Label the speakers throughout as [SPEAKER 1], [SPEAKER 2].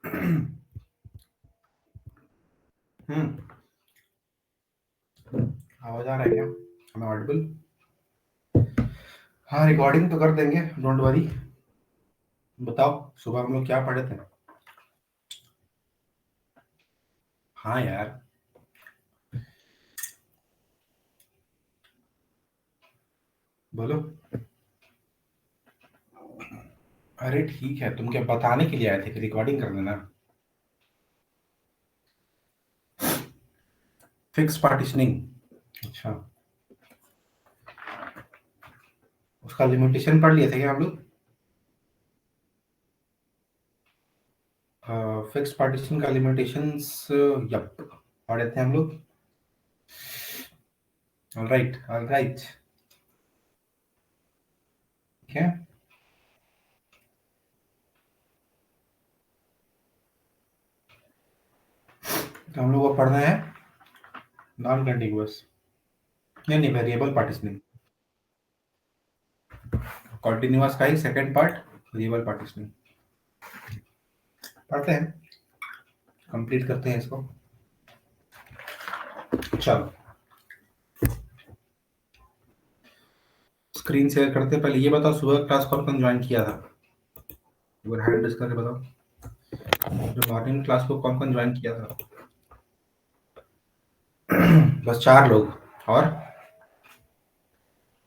[SPEAKER 1] हम्म। आवाज आ रहा है क्या? मैं ऑडिबल? हाँ, रिकॉर्डिंग तो कर देंगे, डोंट वरी। बताओ, सुबह हम लोग क्या पढ़े थे? हाँ यार, बोलो। अरे ठीक है, तुम क्या बताने के लिए आए थे कि रिकॉर्डिंग कर देना? Fix partitioning. अच्छा, उसका लिमिटेशन पढ़ लिए थे क्या हम लोग? फिक्स पार्टीशन का लिमिटेशंस, यप, पढ़े थे हम लोग। Alright alright. ठीक है। तो हम लोग को पढ़ना है नॉन कंटिन्यूअस, नहीं वेरिएबल पार्टीशनिंग। कॉन्टिन्यूअस का ही सेकंड पार्ट, वेरिएबल पार्टीशनिंग। पढ़ते हैं, कंप्लीट करते हैं इसको। चलो, स्क्रीन शेयर करते हैं। पहले ये बताओ, सुबह क्लास कौन कौन ज्वाइन किया था? एक बार हैंड रेज करके बताओ, जो मॉर्निंग क्लास को कौन कौन ज्वाइन किया था? बस 4 लोग? और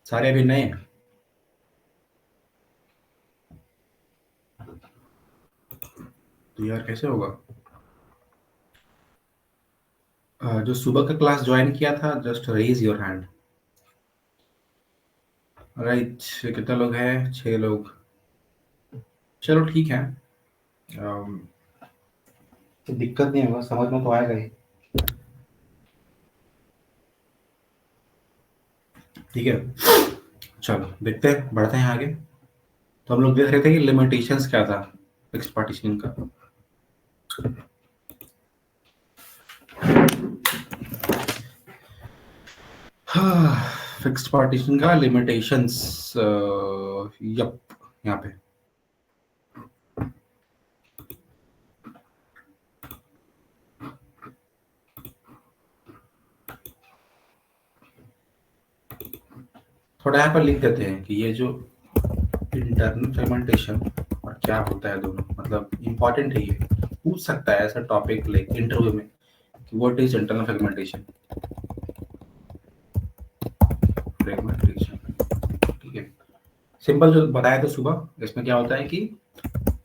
[SPEAKER 1] सारे अभी नए हैं? तो यार कैसे होगा? जो सुबह का क्लास ज्वाइन किया था, just raise your hand. Right, कितने लोग हैं? 6 लोग। चलो ठीक है। अम, तो दिक्कत नहीं होगा, समझ में तो आएगा ही। ठीक है, चलो देखते हैं, बढ़ते हैं आगे। तो हम लोग देख रहे थे कि लिमिटेशंस क्या था फिक्स पार्टीशनिंग का। हाँ, फिक्स्ड पार्टीशन का लिमिटेशंस, यप, यहाँ पे। थोड़ा यहाँ पर लिख देते हैं कि ये जो इंटरनल फर्मेंटेशन और क्या होता है, दोनों मतलब इंपॉर्टेंट है। ये पूछ सकता है ऐसा टॉपिक लाइक इंटरव्यू में कि what is internal fermentation. Fragmentation, ठीक है। सिंपल जो बताया था सुबह, इसमें क्या होता है कि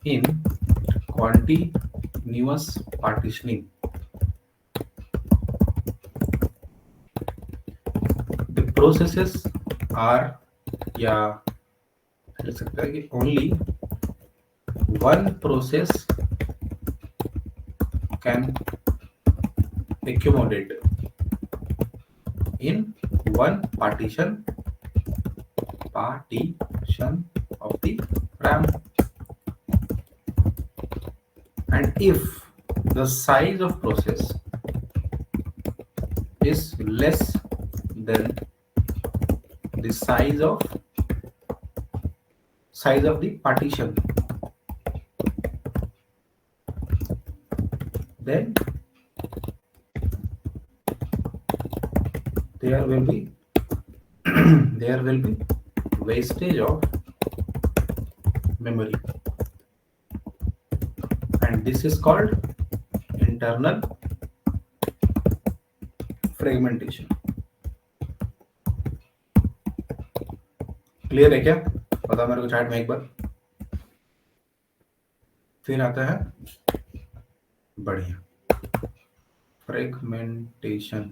[SPEAKER 1] in continuous partitioning the processes are, या लिख सकता है कि only one process can accumulate in one partition of the RAM, and if the size of process is less than the size of the partition, then there will be there will be wastage of memory, and this is called internal fragmentation. Clear है क्या? बताओ मेरे को chat में एक बार। फिर आता है, बढ़िया, फ्रेगमेंटेशन।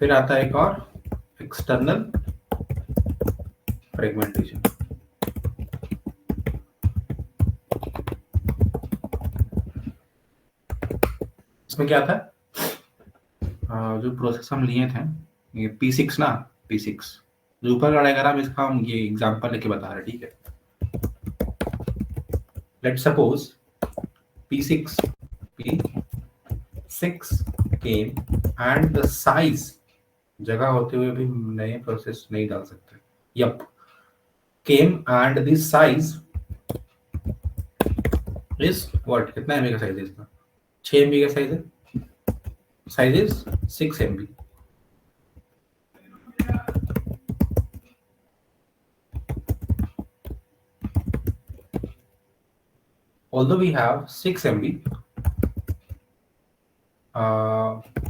[SPEAKER 1] फिर आता है एक और, एक्सटर्नल फ्रेगमेंटेशन। इसमें क्या था? जो प्रोसेस हम लिए थे, ये P6 ना, P6 जो ऊपर का डायग्राम, इसका हम ये एग्जांपल लेके बता रहे हैं, ठीक है। Let's suppose P6 came and the size, जगह होते हुए भी नए प्रोसेस नहीं डाल सकते। Yup, came and the size is what, कितना एमबी का साइज है इसका? 6 MB का साइज है, size is 6 MB। Although we have 6 MB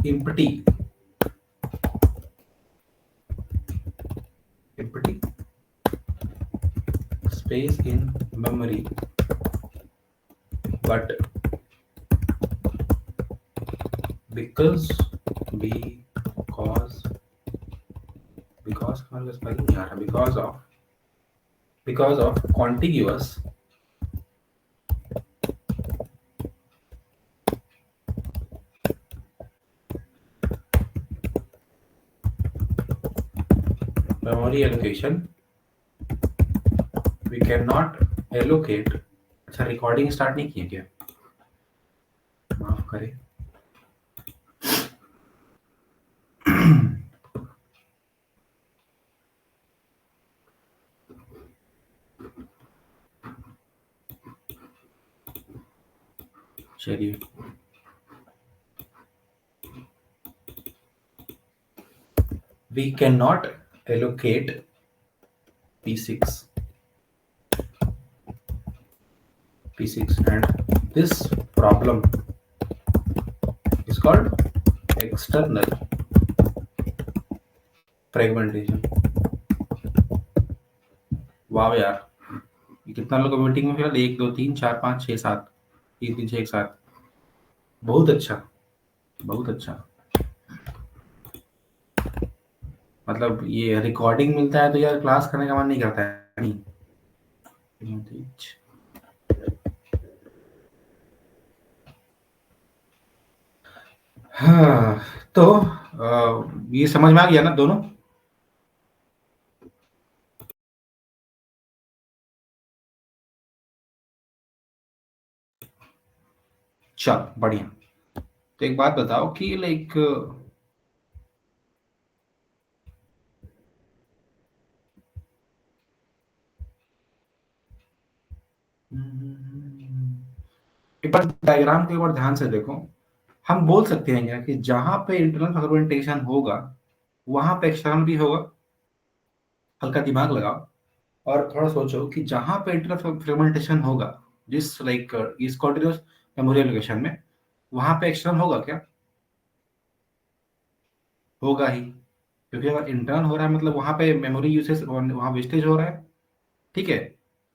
[SPEAKER 1] empty space in memory, but because because हमारे पास spelling नहीं आ रहा, because of contiguous memory allocation we cannot allocate। अच्छा, रिकॉर्डिंग स्टार्ट नहीं की है क्या? माफ करें। चलिए, we cannot allocate P6 and this problem is called external fragmentation। वाह यार, ये कितना लोग मीटिंग में फिलहाल? 1 2 3 4 5 6 7, 3 3 6 1 7। बहुत अच्छा, बहुत अच्छा। मतलब ये रिकॉर्डिंग मिलता है तो यार क्लास करने का मन नहीं करता है। नहीं, हाँ, तो ये समझ में आ गया ना दोनों? चल बढ़िया। तो एक बात बताओ कि लाइक एक बार डायग्राम को एक बार ध्यान से देखो। हम बोल सकते हैं क्या कि जहां पे इंटरनल फर्मेंटेशन होगा वहां पे एक्सटर्नल भी होगा? हल्का दिमाग लगाओ और थोड़ा सोचो कि जहां पे इंटरनल फर्मेंटेशन होगा, जिस लाइक इस कॉन्टिन्यूअस मेमोरी एलोकेशन में, वहां पे एक्सटर्नल होगा क्या? होगा ही, क्योंकि अगर इंटर्न हो रहा है मतलब वहां पे मेमोरी यूसेज, वहां वेस्टेज हो रहा है। ठीक है,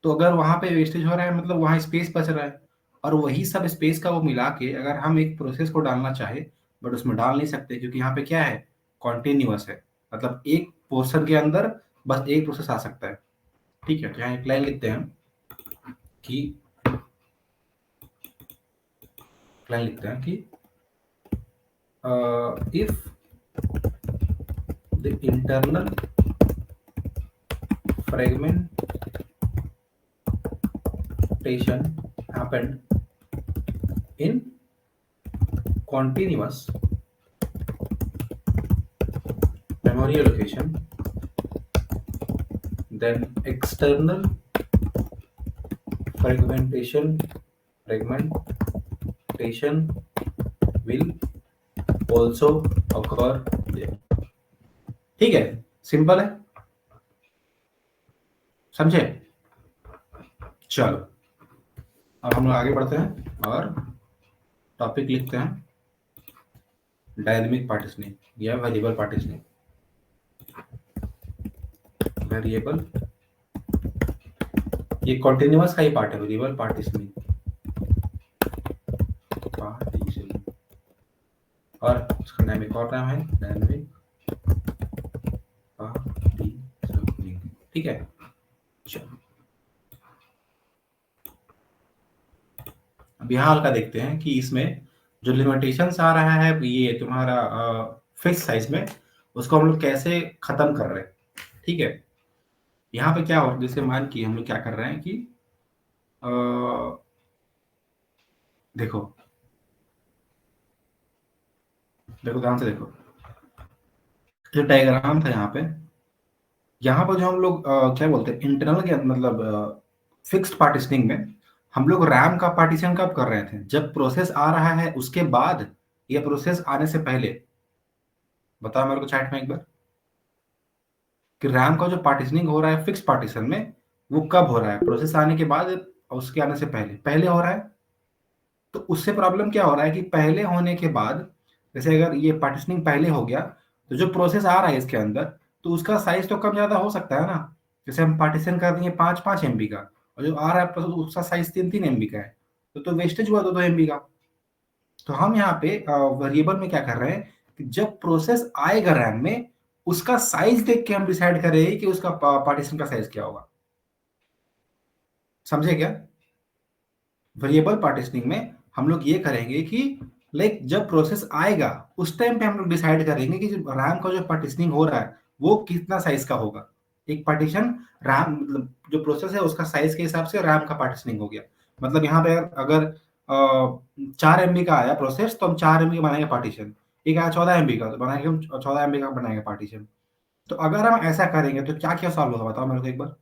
[SPEAKER 1] तो अगर वहां पे वेस्टेज हो रहा है मतलब वहां स्पेस बच रहा है, और वही सब स्पेस का वो मिला के अगर हम एक प्रोसेस को डालना चाहे, बट उसमें डाल नहीं सकते क्योंकि यहाँ पे क्या है, कॉन्टिन्यूअस है। मतलब एक पोर्शन के अंदर बस एक प्रोसेस आ सकता है। ठीक है, तो यहाँ एक लाइन लिखते हैं कि if the internal fragmentation happened in continuous memory allocation, then external fragmentation will also occur there। ठीक है, सिंपल है, समझे? चलो, अब हम लोग आगे बढ़ते हैं और टॉपिक लिखते हैं डायनेमिक पार्टीशनिंग या वेरिएबल पार्टीशनिंग। वेरिएबल, ये कॉन्टिन्यूअस का ही पार्ट है, वेरिएबल पार्टीशनिंग। और उसका नाम एक और नाम है डायनेमिक पार्टीशनिंग। ठीक है, चलो अब यहाँ हल्का देखते हैं कि इसमें जो लिमिटेशंस आ रहा है ये तुम्हारा फिक्स साइज में, उसको हम लोग कैसे खत्म कर रहे हैं। ठीक है, यहाँ पे क्या हो, जैसे मान कि हम लोग क्या कर रहे हैं कि अ, देखो देखो ध्यान से देखो, जो डायग्राम था यहाँ पर जो हम लोग क्या बोलते हैं इंटरनल के मतलब फिक्स्ड पार्टीशनिंग में हम लोग रैम का पार्टीशन कब कर रहे थे? जब प्रोसेस आ रहा है उसके बाद या प्रोसेस आने से पहले? बताओ मेरे को चैट में एक बार कि रैम का जो पार्टीशनिंग हो रहा है फिक्स पार्टीशन में, वो कब हो रहा है? प्रोसेस आने के बाद और उसके आने से पहले? पहले हो रहा है। तो उससे प्रॉब्लम क्या हो रहा है कि पहले होने के बाद, जैसे अगर ये पार्टीशनिंग पहले हो गया तो जो प्रोसेस आ रहा है इसके अंदर, तो उसका साइज तो कम ज़्यादा हो सकता है ना। जैसे हम पार्टीशन कर देंगे 5-5 एमबी का, और जो आ रहा है प्रोसेस उसका साइज 3-3 एमबी का है, तो वेस्टेज हुआ 2-2 एमबी का। तो हम यहाँ पे वेरिएबल में क्या कर रहे हैं कि जब प्रोसेस आएगा रैम में, उसका साइज देख के हम डिसाइड करें कि उसका पार्टीशन का साइज क्या होगा। समझे क्या? वेरिएबल पार्टीशनिंग में हम लोग ये करेंगे कि लाइक जब प्रोसेस आएगा उस टाइम पे हम लोग डिसाइड करेंगे कि रैम का जो पार्टीशनिंग हो रहा है वो कितना साइज का होगा। एक पार्टीशन रैम मतलब जो प्रोसेस है उसका साइज के हिसाब से रैम का पार्टीशनिंग हो गया। मतलब यहाँ पे अगर 4 MB का आया प्रोसेस तो हम 4 MB का बनाएंगे पार्टीशन। एक आया 14 MB का तो बनाएंगे हम 14 MB का बनाएंगे पार्टीशन। तो अगर हम ऐसा करेंगे तो क्या क्या सॉल्व होगा बताओ मेरे को एक बार।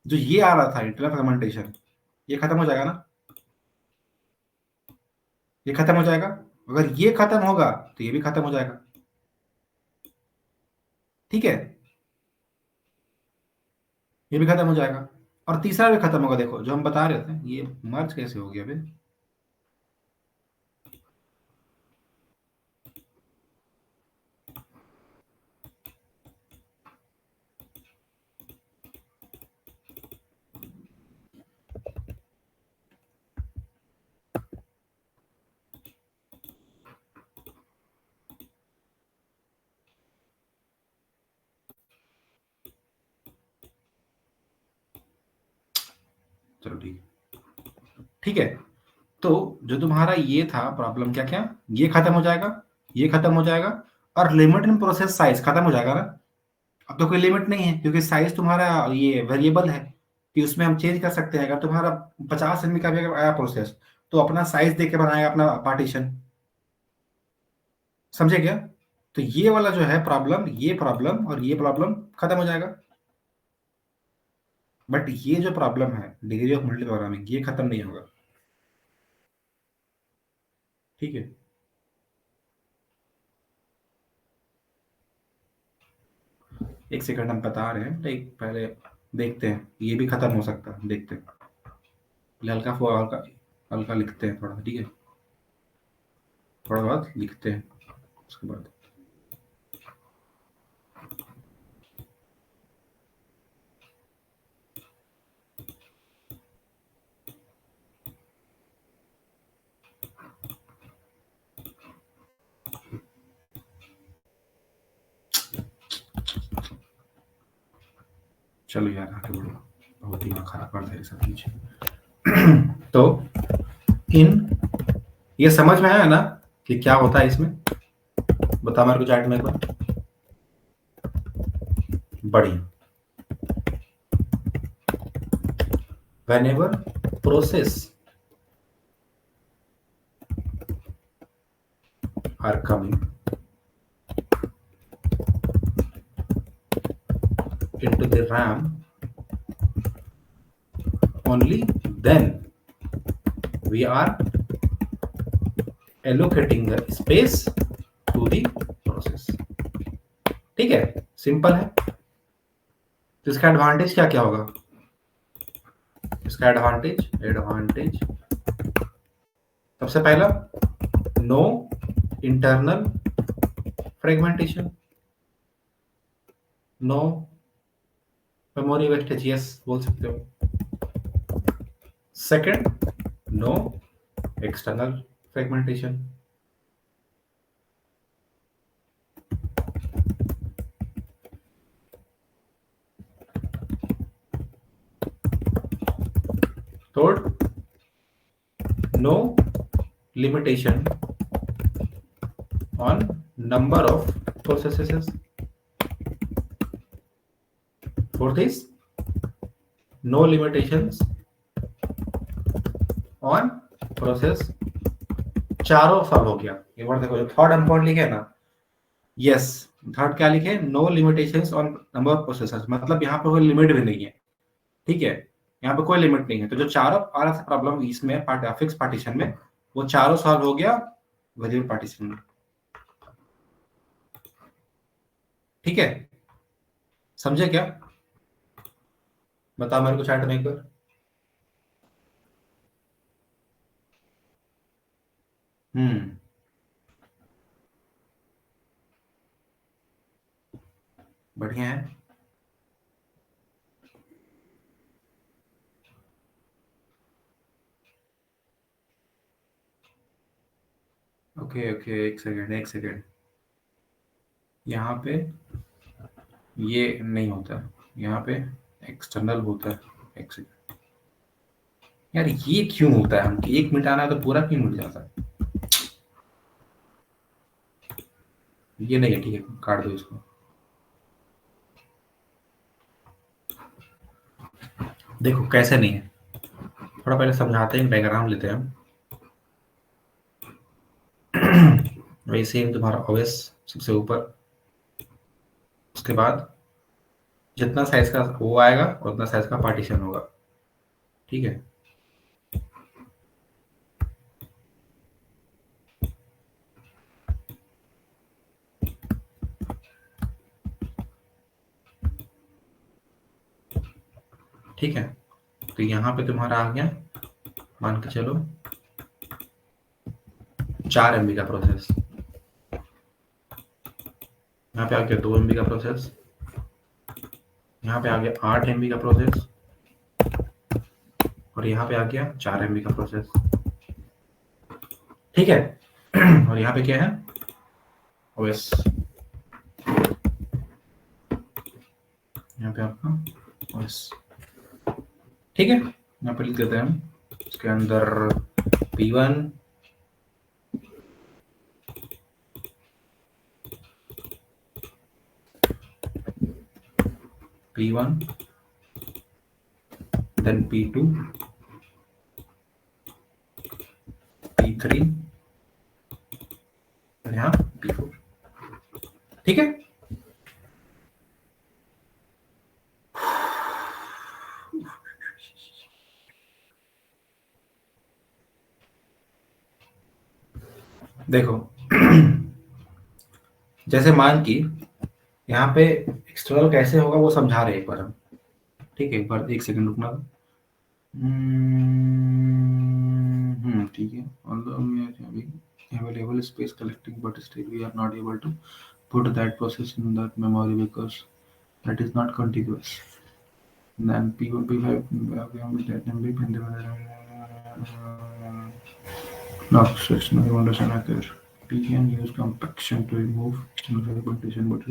[SPEAKER 1] जो ये आ रहा था इंटरनल फ्रेगमेंटेशन, ये खत्म हो जाएगा ना? ये खत्म हो जाएगा। अगर ये खत्म होगा तो ये भी खत्म हो जाएगा। ठीक है, ये भी खत्म हो जाएगा। और तीसरा भी खत्म होगा। देखो जो हम बता रहे थे, ये मर्ज कैसे हो गया अभी? चलो ठीक है। ठीक है, तो जो तुम्हारा ये था प्रॉब्लम, क्या क्या, ये खत्म हो जाएगा, ये खत्म हो जाएगा, और लिमिट इन प्रोसेस साइज खत्म हो जाएगा ना। अब तो कोई लिमिट नहीं है क्योंकि साइज तुम्हारा ये वेरिएबल है कि उसमें हम चेंज कर सकते हैं। अगर तुम्हारा 50 MB का भी अगर आया प्रोसेस तो अपना साइज देके बनाएगा अपना पार्टीशन। समझे क्या? तो ये वाला जो है प्रॉब्लम, ये प्रॉब्लम और ये प्रॉब्लम खत्म हो जाएगा। बट ये जो प्रॉब्लम है डिग्री ऑफ मल्टीपल प्रोग्रामिंग, ये खत्म नहीं होगा। ठीक है, एक सेकंड हम बता रहे हैं, लाइक पहले देखते हैं, ये भी खत्म हो सकता है, देखते हैं। पहले हल्का हल्का हल्का लिखते हैं थोड़ा, ठीक है, थोड़ा बहुत लिखते हैं उसके बाद। चलो यार आगे बढ़ो, बहुत दिमाग खराब कर दे सब चीज। तो इन ये समझ में आया ना कि क्या होता है इसमें? बता मेरे को चैट में एक बार। बढ़िया। whenever process are coming into the RAM, only then we are allocating the space to the process। ठीक है, सिंपल है। तो इसका एडवांटेज क्या क्या होगा? इसका एडवांटेज एडवांटेज सबसे पहला, no internal fragmentation, no memory wastage, yes बोल सकते हो। Second, no external fragmentation. Third, no limitation on number of processes। Fourth is no limitations on process। चारों सॉल्व हो गया। एक बार देखो जो थर्ड हम पॉइंट लिखे ना, यस, थर्ड क्या लिखे? No limitations on number of processors, मतलब यहाँ पे कोई लिमिट भी नहीं है। ठीक है, यहाँ पे कोई लिमिट नहीं है। तो जो चारों आर प्रॉब्लम इसमें फिक्स पार्टीशन में, वो चारों सॉल्व हो गया वेरिएबल पार्टीशन में। ठीक है, समझे क्या? बताओ मेरे को चैट में एक बार। हम्म, बढ़िया है। ओके ओके, एक सेकेंड एक सेकेंड। यहाँ पे ये नहीं होता, यहाँ पे एक्सटर्नल होता है। एक सेकेंड यार, ये क्यों होता है? हम 1 मिनट आना है तो पूरा क्यों मिट जाता है? ये नहीं है, ठीक है, काट दो इसको। देखो कैसे नहीं है, थोड़ा पहले समझाते हैं, डायग्राम लेते हैं हम। वही सेम तुम्हारा ओएस सबसे ऊपर, उसके बाद जितना साइज का वो आएगा उतना साइज का पार्टीशन होगा। ठीक है, ठीक है। तो यहाँ पे तुम्हारा आ गया, मान के चलो 4 MB का प्रोसेस। यहाँ पे आ गया 2 MB का प्रोसेस। यहाँ पे आ गया 8 MB का प्रोसेस। और यहाँ पे आ गया 4 MB का प्रोसेस। ठीक है। और यहाँ पे क्या है? ओएस। यहाँ पे आपका ओएस। ठीक है, यहाँ पे लिख देते हैं हम इसके अंदर P1, P1, then P2, P3 और यहाँ P4। ठीक है, देखो जैसे मान की यहाँ पे एक्सटर्नल कैसे होगा वो समझा रहे हैं एक बार हम। ठीक है, एक बार 1 सेकंड रुकना। ठीक है। Although we are having available space collecting, but still we are not able to put that process in that memory because that is not contiguous. Then P1, P5, that MB, no, section I understand occur. P can use compaction to remove external fragmentation, but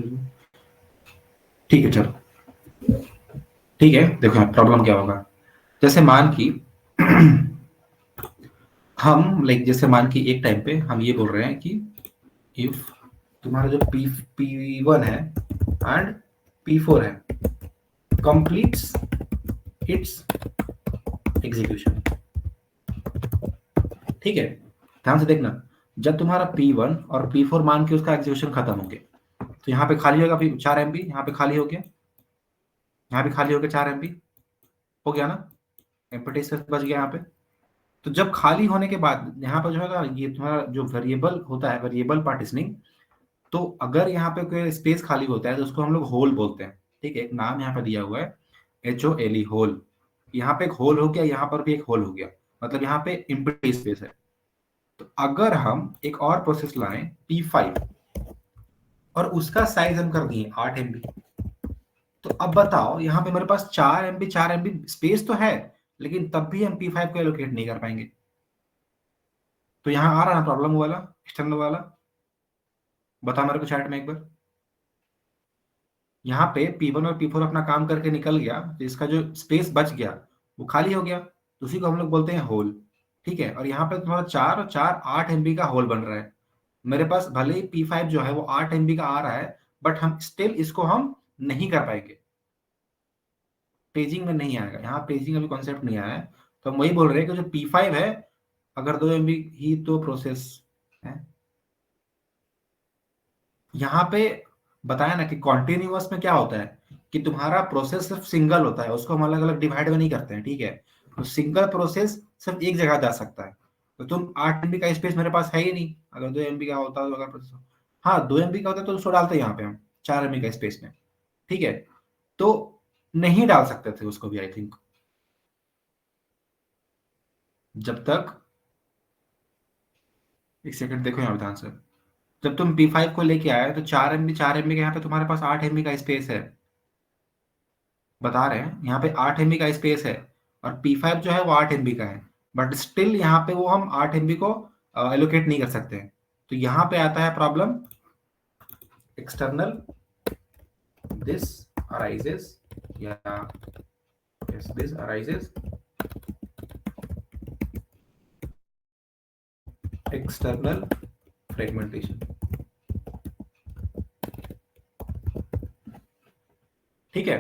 [SPEAKER 1] ठीक है चलो। ठीक है, देखो problem क्या होगा। जैसे मान की हम लाइक जैसे मान की एक टाइम पे हम ये बोल रहे हैं कि इफ तुम्हारा जो P1 है एंड P4 है कंप्लीट्स इट्स एग्जीक्यूशन। ठीक है, ध्यान से देखना, जब तुम्हारा P1 और P4 मान के उसका एग्जीक्यूशन खत्म हो गया तो यहाँ पे खाली होगा 4 MB, यहाँ पे खाली हो गया, यहाँ भी खाली हो गया 4 MB, हो गया ना, एम्प्टी स्पेस बच गया यहाँ पे। तो जब खाली होने के बाद यहाँ पर जो है ना, ये तुम्हारा जो वेरिएबल होता है, वेरिएबल पार्टीशनिंग, तो अगर यहाँ पे कोई स्पेस खाली होता है तो उसको हम लोग होल बोलते हैं। ठीक है, एक नाम यहाँ पे दिया हुआ है HOLE, होल। यहाँ पे एक होल हो गया, यहाँ पर भी एक होल हो गया, मतलब यहाँ पे एम्प्टी स्पेस है। तो अगर हम एक और प्रोसेस लाएं P5 और उसका साइज हम कर दिए 8 MB, तो अब बताओ यहाँ पे मेरे पास 4 MB स्पेस तो है, लेकिन तब भी हम P5 को एलोकेट नहीं कर पाएंगे। तो यहाँ आ रहा है प्रॉब्लम वाला, एक्सटर्नल वाला। बता मेरे को चैट में एक बार। यहाँ पे P1 और P4 अपना काम करके निकल गया, तो इसका जो स्पेस बच गया वो खाली हो गया, तो उसी को हम लोग बोलते हैं होल। ठीक है, और यहाँ पे तुम्हारा 4 और 4 8 MB का होल बन रहा है। मेरे पास भले ही P5 जो है वो 8 MB का आ रहा है, बट हम स्टिल इसको हम नहीं कर पाएंगे, पेजिंग में नहीं आएगा। यहाँ पेजिंग अभी कॉन्सेप्ट नहीं आया है, तो हम वही बोल रहे हैं कि जो P5 है, अगर 2 MB ही तो प्रोसेस है। यहाँ पे बताया ना कि कॉन्टिन्यूअस में क्या होता है कि तुम्हारा प्रोसेस सिर्फ सिंगल होता है, उसको हम अलग अलग डिवाइड में नहीं करते हैं, ठीक है। तो सिंगल प्रोसेस सिर्फ एक जगह जा सकता है। तो तुम 8 MB का स्पेस मेरे पास है ही नहीं, अगर 2 MB का होता तो, अगर प्रोसेस, हाँ 2 MB का होता तो उसको डालते यहाँ पे हम 4 MB का स्पेस में, ठीक है। तो नहीं डाल सकते थे उसको भी, आई थिंक, जब तक, एक सेकंड देखो यहाँ पे ध्यान से, जब तुम P5 को लेके आए तो 4 MB का, यहाँ पे तुम्हारे पास 8 MB का स्पेस है, बता रहे हैं यहाँ पे 8 MB का स्पेस है, और P5 जो है वो 8 MB का है, बट स्टिल यहाँ पे वो हम 8 MB को एलोकेट नहीं कर सकते हैं। तो यहाँ पे आता है प्रॉब्लम, एक्सटर्नल दिस अराइजेस, या yes, this arises external fragmentation, ठीक है।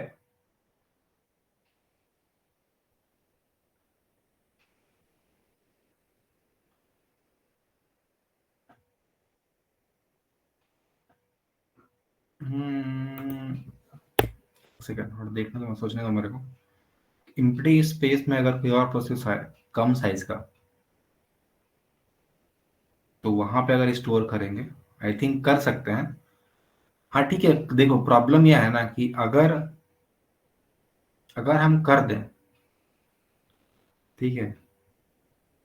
[SPEAKER 1] सेकंड और देखने दो, सोचने दो मेरे को। एम्प्टी स्पेस में अगर कोई और प्रोसेस है कम साइज का, तो वहां पे अगर स्टोर करेंगे, आई थिंक कर सकते हैं। हाँ ठीक है, देखो प्रॉब्लम यह है ना कि अगर अगर हम कर दें, ठीक है,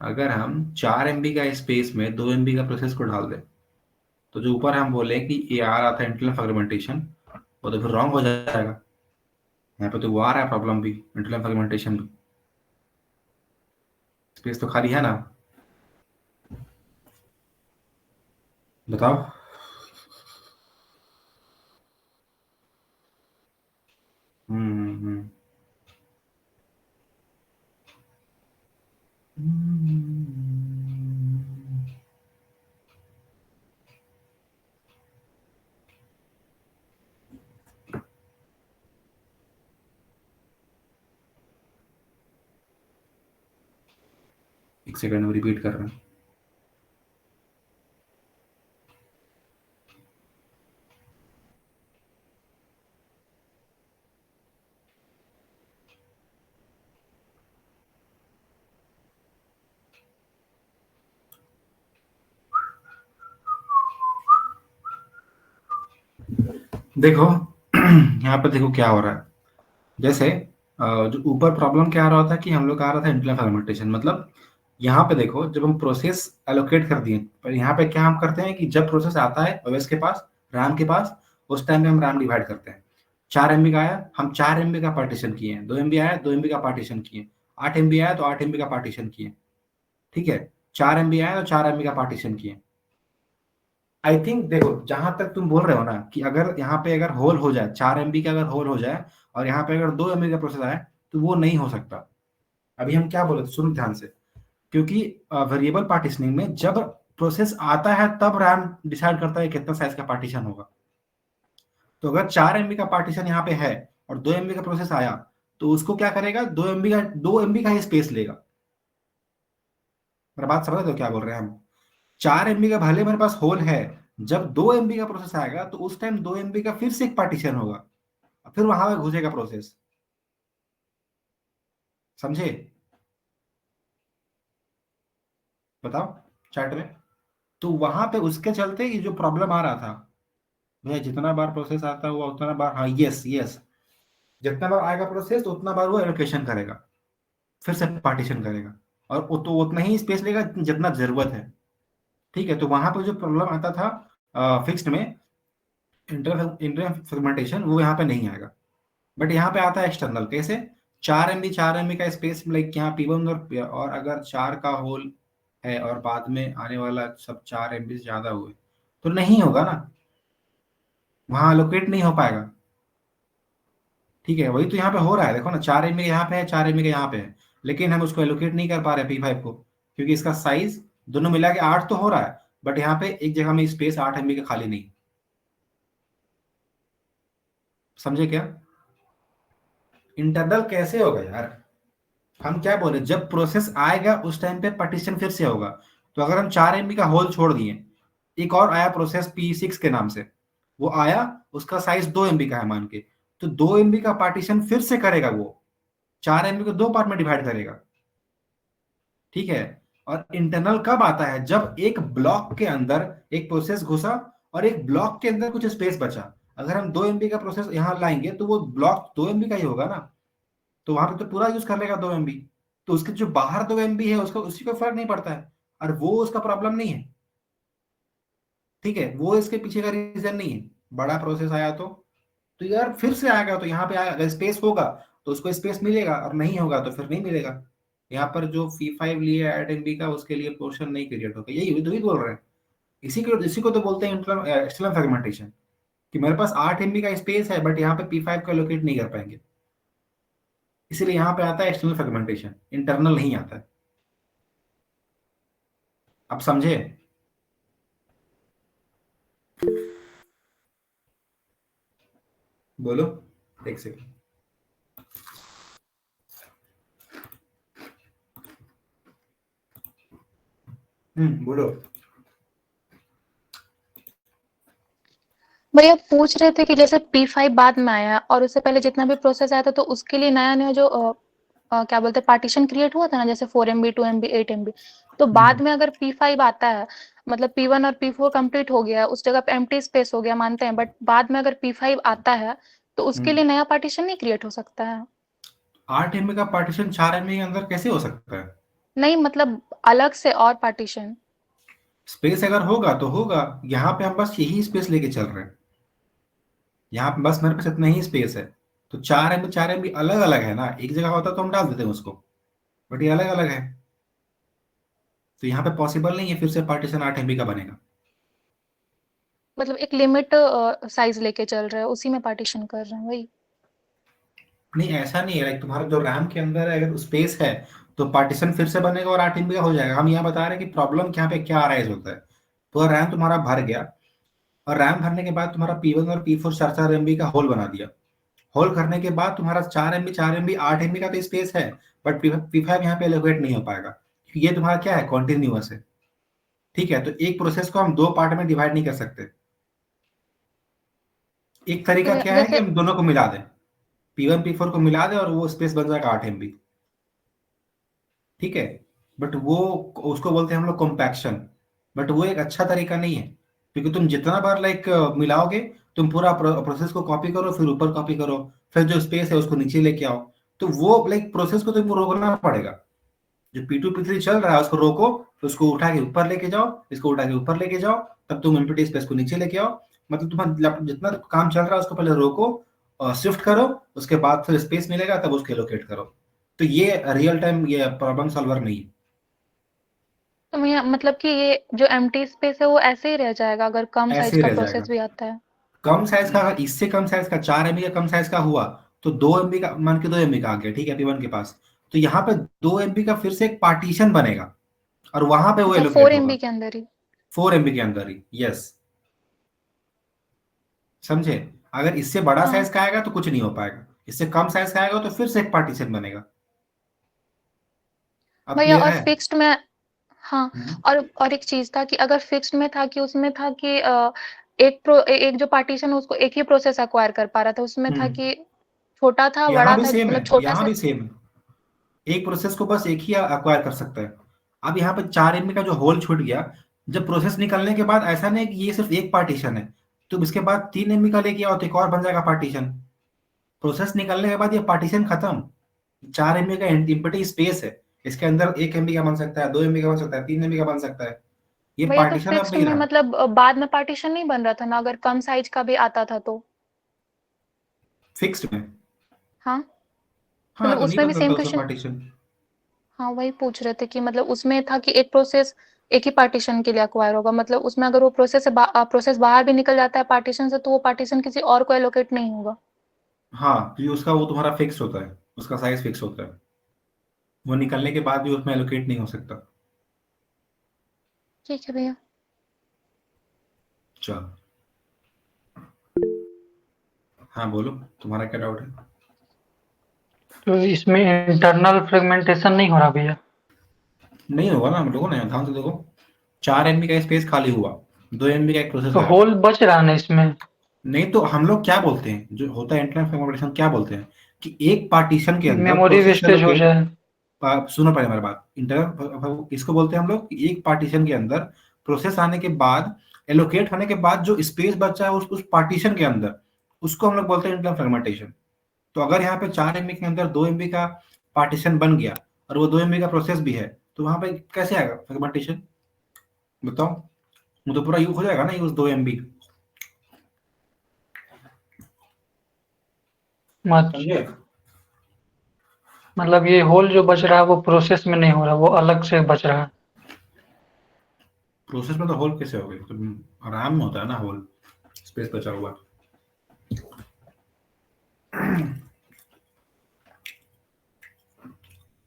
[SPEAKER 1] अगर हम 4 MB का स्पेस में 2 MB का प्रोसेस को डाल दें, तो जो ऊपर हम बोले कि ये आ रहा था इंटरनल फ्रेगमेंटेशन, वो तो फिर रॉन्ग हो जाएगा। यहाँ पे तो वो आ रहा है प्रॉब्लम भी, इंटरनल फ्रेगमेंटेशन भी, स्पेस तो खाली है ना, बताओ। हम्म। एक सेकंड में रिपीट कर रहा हूँ। देखो यहाँ पे देखो क्या हो रहा है, जैसे जो ऊपर प्रॉब्लम क्या आ रहा था कि हम लोग आ रहा था इंटरनल फ्रेगमेंटेशन, मतलब यहाँ पे देखो जब हम प्रोसेस एलोकेट कर दिए, पर यहाँ पे क्या हम करते हैं कि जब प्रोसेस आता है ओएस के पास, रैम के पास, उस टाइम पे हम रैम डिवाइड करते हैं। 4 MB का आया, हम 4 MB का पार्टीशन किए, 2 MB आया 2 MB का पार्टीशन किए, 8 MB आया तो 8 MB का पार्टीशन किए, ठीक है। 4 MB आया तो 4 MB का पार्टीशन किए। आई थिंक देखो जहां तक तुम बोल रहे हो ना कि अगर यहाँ पे अगर होल हो जाए, 4 MB का अगर होल हो जाए, और यहाँ पे अगर 2 MB का प्रोसेस आए, तो वो नहीं हो सकता। अभी हम क्या बोले, सुन ध्यान से, क्योंकि वेरिएबल पार्टीशनिंग में जब प्रोसेस आता है तब रैम डिसाइड करता है कितना साइज का पार्टीशन होगा। तो अगर 4 MB का पार्टीशन यहाँ पे है और 2 MB का प्रोसेस आया, तो उसको क्या करेगा, 2 MB का ही स्पेस लेगा। मेरा बात समझ रहे हो क्या बोल रहे हैं हम? 4 MB का भले मेरे पास होल है, जब 2 MB का प्रोसेस आएगा तो उस टाइम 2 MB का फिर से एक पार्टीशन होगा, फिर वहां पे घुसेगा प्रोसेस, समझे? बताओ चैट में। तो वहां पे उसके चलते ये जो प्रॉब्लम आ रहा था, भैया जितना बार प्रोसेस आता हुआ उतना बार, हाँ यस यस, जितना बार आएगा प्रोसेस तो उतना बार वो एलोकेशन करेगा, फिर से पार्टीशन करेगा, और वो तो उतना ही स्पेस लेगा जितना जरूरत है, ठीक है। तो वहां पे जो प्रॉब्लम आता था फिक्स्ड में, इंटरनल फ्रेगमेंटेशन, वो यहाँ पे नहीं आएगा। बट यहाँ पे आता है एक्सटर्नल, कैसे? 4 MB का स्पेस, लाइक यहाँ P1 और अगर 4 का होल है और बाद में आने वाला सब 4 MB से ज्यादा हुए, तो नहीं होगा ना, वहां लोकेट नहीं हो पाएगा, ठीक है। वही तो यहाँ पे हो रहा है, देखो ना 4 MB यहाँ पे है, 4 MB का यहाँ पे है, लेकिन हम उसको एलोकेट नहीं कर पा रहे P5 को, क्योंकि इसका साइज दोनों मिला के 8 तो हो रहा है, बट यहाँ पे एक जगह में स्पेस 8 MB का खाली नहीं, समझे क्या? इंटरनल कैसे होगा यार? हम क्या बोले, जब प्रोसेस आएगा उस टाइम पे पार्टीशन फिर से होगा। तो अगर हम 4 MB का होल छोड़ दिए, एक और आया प्रोसेस P6 के नाम से, वो आया, उसका साइज 2 MB का है मान के, तो 2 MB का पार्टीशन फिर से करेगा, वो 4 MB को 2 पार्ट में डिवाइड करेगा। ठीक है। और इंटरनल कब आता है? जब एक ब्लॉक के अंदर एक प्रोसेस घुसा और एक ब्लॉक के अंदर कुछ स्पेस बचा। अगर हम 2 MB का प्रोसेस यहां लाएंगे तो वो ब्लॉक 2 MB का ही होगा ना, तो वहां पे तो पूरा यूज कर लेगा 2 MB। तो उसके जो बाहर 2 MB है उसको, उसी को फर्क नहीं पड़ता है, और वो उसका प्रॉब्लम नहीं है। ठीक है, वो इसके पीछे का रीजन नहीं है। बड़ा प्रोसेस आया तो यार फिर से आएगा, तो यहाँ पे आएगा, अगर स्पेस होगा तो उसको स्पेस मिलेगा, और नहीं होगा तो फिर नहीं मिलेगा। यहाँ पर जो P5 लिए 8 MB का, उसके लिए पोर्शन नहीं क्रिएट होगा, यही तो ही बोल रहे हैं। इसी को तो बोलते हैं एक्सटर्नल फ्रेगमेंटेशन, कि मेरे पास 8 MB का स्पेस है बट यहाँ पे P5 को लोकेट नहीं कर पाएंगे। इसीलिए यहाँ पे आता है एक्सटर्नल फ्रेगमेंटेशन, इंटरनल नहीं आता है। आप समझे? बोलो, एक सेकंड। बोलो।
[SPEAKER 2] भैया पूछ रहे थे कि जैसे P5 बाद में आया और उससे पहले जितना भी प्रोसेस आया था, तो उसके लिए नया नया जो क्या बोलते हैं पार्टीशन क्रिएट हुआ था ना, जैसे 4 MB 2 MB 8 MB। तो बाद
[SPEAKER 1] हम्म
[SPEAKER 2] में अगर P5 आता है, मतलब P1 और P4 कंप्लीट हो गया, उस जगह पे एम्प्टी स्पेस हो गया मानते हैं, बट बाद में अगर P5 आता है तो उसके
[SPEAKER 1] हम्म
[SPEAKER 2] लिए नया पार्टीशन नहीं क्रिएट हो सकता है?
[SPEAKER 1] 8 MB का पार्टीशन 4 MB के अंदर कैसे हो सकता है?
[SPEAKER 2] नहीं मतलब अलग से और पार्टीशन।
[SPEAKER 1] स्पेस अगर होगा तो होगा। यहाँ पे हम बस यही स्पेस लेके चल रहे हैं। यहाँ पे बस मेरे पास इतना ही स्पेस है। तो 4 MB 4 MB अलग अलग है ना, एक जगह होता तो हम डाल देते हैं उसको, बट ये अलग अलग है। तो यहाँ पे पॉसिबल नहीं है फिर से पार्टीशन 8 MB का बनेगा।
[SPEAKER 2] मतलब एक लिमिट साइज लेके चल रहे हैं, उसी में पार्टीशन कर रहे हैं वही।
[SPEAKER 1] नहीं, ऐसा नहीं है, लाइक तुम्हारा जो रैम के अंदर है, अगर स्पेस है तो पार्टीशन फिर से बनेगा और 8 MB का हो जाएगा। हम यहाँ बता रहे हैं कि प्रॉब्लम यहाँ पे क्या अराइज होता है। तो रैम तुम्हारा भर गया, और रैम भरने के बाद तुम्हारा P1 और P4 4 4 MB का होल बना दिया। होल करने के बाद तुम्हारा 4 MB 4 MB 8 MB का तो स्पेस है, बट P5 यहाँ पे एलोकेट नहीं हो पाएगा, क्योंकि ये तुम्हारा क्या है, कॉन्टिन्यूअस है। ठीक है, तो एक प्रोसेस को हम 2 पार्ट में डिवाइड नहीं कर सकते। एक तरीका
[SPEAKER 2] तो
[SPEAKER 1] क्या है कि
[SPEAKER 2] जैसे
[SPEAKER 1] हम दोनों को मिला दें, P1 P4 को मिला दें और वो स्पेस बन जाएगा 8 MB। ठीक है, बट वो, उसको बोलते हैं हम लोग कॉम्पैक्शन। बट वो एक अच्छा तरीका नहीं है, क्योंकि तुम जितना बार लाइक मिलाओगे, तुम पूरा प्रोसेस को कॉपी करो, फिर ऊपर कॉपी करो, फिर जो स्पेस है उसको नीचे लेके आओ। तो वो लाइक प्रोसेस को तुमको रोकना पड़ेगा। जो P2 P3 चल रहा है उसको रोको, फिर उसको उठा के ऊपर लेके जाओ, इसको उठा के ऊपर लेके जाओ, तब तुम एम्प्टी स्पेस को नीचे लेके आओ। मतलब तुम्हारा जितना काम चल रहा है उसको पहले रोको और शिफ्ट करो, उसके बाद फिर स्पेस मिलेगा तब उसको एलोकेट करो। तो ये रियल टाइम ये प्रॉब्लम सॉल्वर नहीं है।
[SPEAKER 2] तो मैं मतलब कि ये जो एम्प्टी स्पेस है वो ऐसे ही रह जाएगा अगर कम
[SPEAKER 1] ऐसे
[SPEAKER 2] साइज
[SPEAKER 1] ही
[SPEAKER 2] का
[SPEAKER 1] रह जाएगा।
[SPEAKER 2] प्रोसेस भी आता है?
[SPEAKER 1] कम साइज का, अगर इससे कम साइज का 4 MB का कम साइज का हुआ, तो 2 MB का मान के 2 MB का आ गया, ठीक है, P1 के पास। तो यहाँ पे 2 MB का फिर से एक पार्टीशन बनेगा, और वहां पे वो
[SPEAKER 2] अच्छा,
[SPEAKER 1] एलोकेट
[SPEAKER 2] फोर
[SPEAKER 1] होगा।
[SPEAKER 2] एमबी के अंदर ही?
[SPEAKER 1] 4 MB के अंदर ही, यस। समझे? अगर इससे बड़ा
[SPEAKER 2] हाँ
[SPEAKER 1] साइज का आएगा तो कुछ नहीं हो पाएगा, इससे कम साइज का आएगा तो फिर से एक पार्टीशन बनेगा। अब
[SPEAKER 2] भैया,
[SPEAKER 1] क्लियर
[SPEAKER 2] और
[SPEAKER 1] है?
[SPEAKER 2] फिक्स्ड में? हाँ।
[SPEAKER 1] हम्म
[SPEAKER 2] और एक चीज था कि अगर फिक्स्ड में था कि उसमें था कि एक जो पार्टीशन उसको एक ही प्रोसेस एक्वायर कर पा रहा था, उसमें था
[SPEAKER 1] हम्म
[SPEAKER 2] कि छोटा था
[SPEAKER 1] यहाँ
[SPEAKER 2] बड़ा
[SPEAKER 1] भी
[SPEAKER 2] था,
[SPEAKER 1] सेम है,
[SPEAKER 2] मतलब छोटा
[SPEAKER 1] यहाँ
[SPEAKER 2] से।
[SPEAKER 1] भी सेम है। एक प्रोसेस को बस एक ही अक्वायर कर सकता है। अब यहाँ पे 4 MB का जो होल छूट गया, जब प्रोसेस निकलने के बाद ऐसा नहीं है कि ये सिर्फ एक पार्टीशन है, तो इसके बाद 3 MB का लेके आओ तो एक और बन जाएगा पार्टीशन। प्रोसेस निकलने के बाद ये पार्टीशन खत्म। 4 MB का एम्प्टी स्पेस है, इसके अंदर 1 MB का बन सकता है, 2 MB का बन सकता है, 3 MB का बन सकता है। ये
[SPEAKER 2] भैया तो
[SPEAKER 1] पार्टीशन अब
[SPEAKER 2] फिक्स्ड
[SPEAKER 1] नहीं
[SPEAKER 2] में
[SPEAKER 1] रहा।
[SPEAKER 2] मतलब बाद में पार्टीशन नहीं बन रहा था ना, अगर कम साइज का भी आता था तो?
[SPEAKER 1] फिक्स्ड में,
[SPEAKER 2] हाँ,
[SPEAKER 1] हाँ,
[SPEAKER 2] मतलब
[SPEAKER 1] तो नहीं
[SPEAKER 2] उसमें भी
[SPEAKER 1] बनता था
[SPEAKER 2] सेम
[SPEAKER 1] उसमें
[SPEAKER 2] क्वेश्चन।
[SPEAKER 1] पार्टीशन।
[SPEAKER 2] हाँ, वही पूछ रहे थे कि मतलब उसमें था कि एक प्रोसेस एक ही पार्टीशन के लिए एक्वायर होगा, मतलब उसमें अगर वो प्रोसेस बाहर भी निकल जाता है पार्टीशन से, तो वो पार्टीशन किसी और को एलोकेट नहीं होगा?
[SPEAKER 1] हाँ, क्योंकि उसका वो तुम्हारा फिक्स होता है, उसका साइज फिक्स होता है, वो निकलने के बाद भी उसमें एलोकेट नहीं हो सकता।
[SPEAKER 2] ठीक है भैया।
[SPEAKER 1] चलो, हाँ बोलो, तुम्हारा क्या डाउट है?
[SPEAKER 3] तो इसमें इंटरनल फ्रेगमेंटेशन नहीं हो रहा भैया?
[SPEAKER 1] नहीं होगा ना, हम लोगों ने ध्यान से देखो, 4 MB का स्पेस खाली हुआ, 2 MB का एक प्रोसेस
[SPEAKER 3] तो
[SPEAKER 1] आया।
[SPEAKER 3] होल बच रहा है ना इसमें?
[SPEAKER 1] नहीं तो हम लोग क्या बोलते हैं, जो होता है इंटरनल फ्रेगमेंटेशन, क्या बोलते हैं कि एक पार्टीशन के अंदर
[SPEAKER 3] मेमोरी
[SPEAKER 1] प्रोसेस
[SPEAKER 3] वेस्टेज हो
[SPEAKER 1] एलोकेट,
[SPEAKER 3] जाए।
[SPEAKER 1] सुनो पहले मेरी बात, इंटरनल इसको बोलते हैं हम लोग कि एक पार्टीशन के अंदर प्रोसेस आने के बाद, एलोकेट होने के बाद जो स्पेस बचा है उस पार्टीशन के अंदर, उसको हम लोग बोलते हैं इंटरनल फ्रेगमेंटेशन। तो अगर यहाँ पे 4 MB के अंदर 2 MB का पार्टीशन बन गया और वो 2 MB का प्रोसेस भी है, तो वहां पे कैसे आएगा फ्रेगमेंटेशन, बताओ? वो तो पूरा यूज हो जाएगा ना, यूज 2 MB, समझे?
[SPEAKER 3] मतलब ये होल जो बच रहा है वो प्रोसेस में नहीं हो रहा, वो अलग से बच रहा है।
[SPEAKER 1] प्रोसेस में तो होल कैसे हो गई, तो आराम में होता है ना होल, स्पेस बचा हुआ।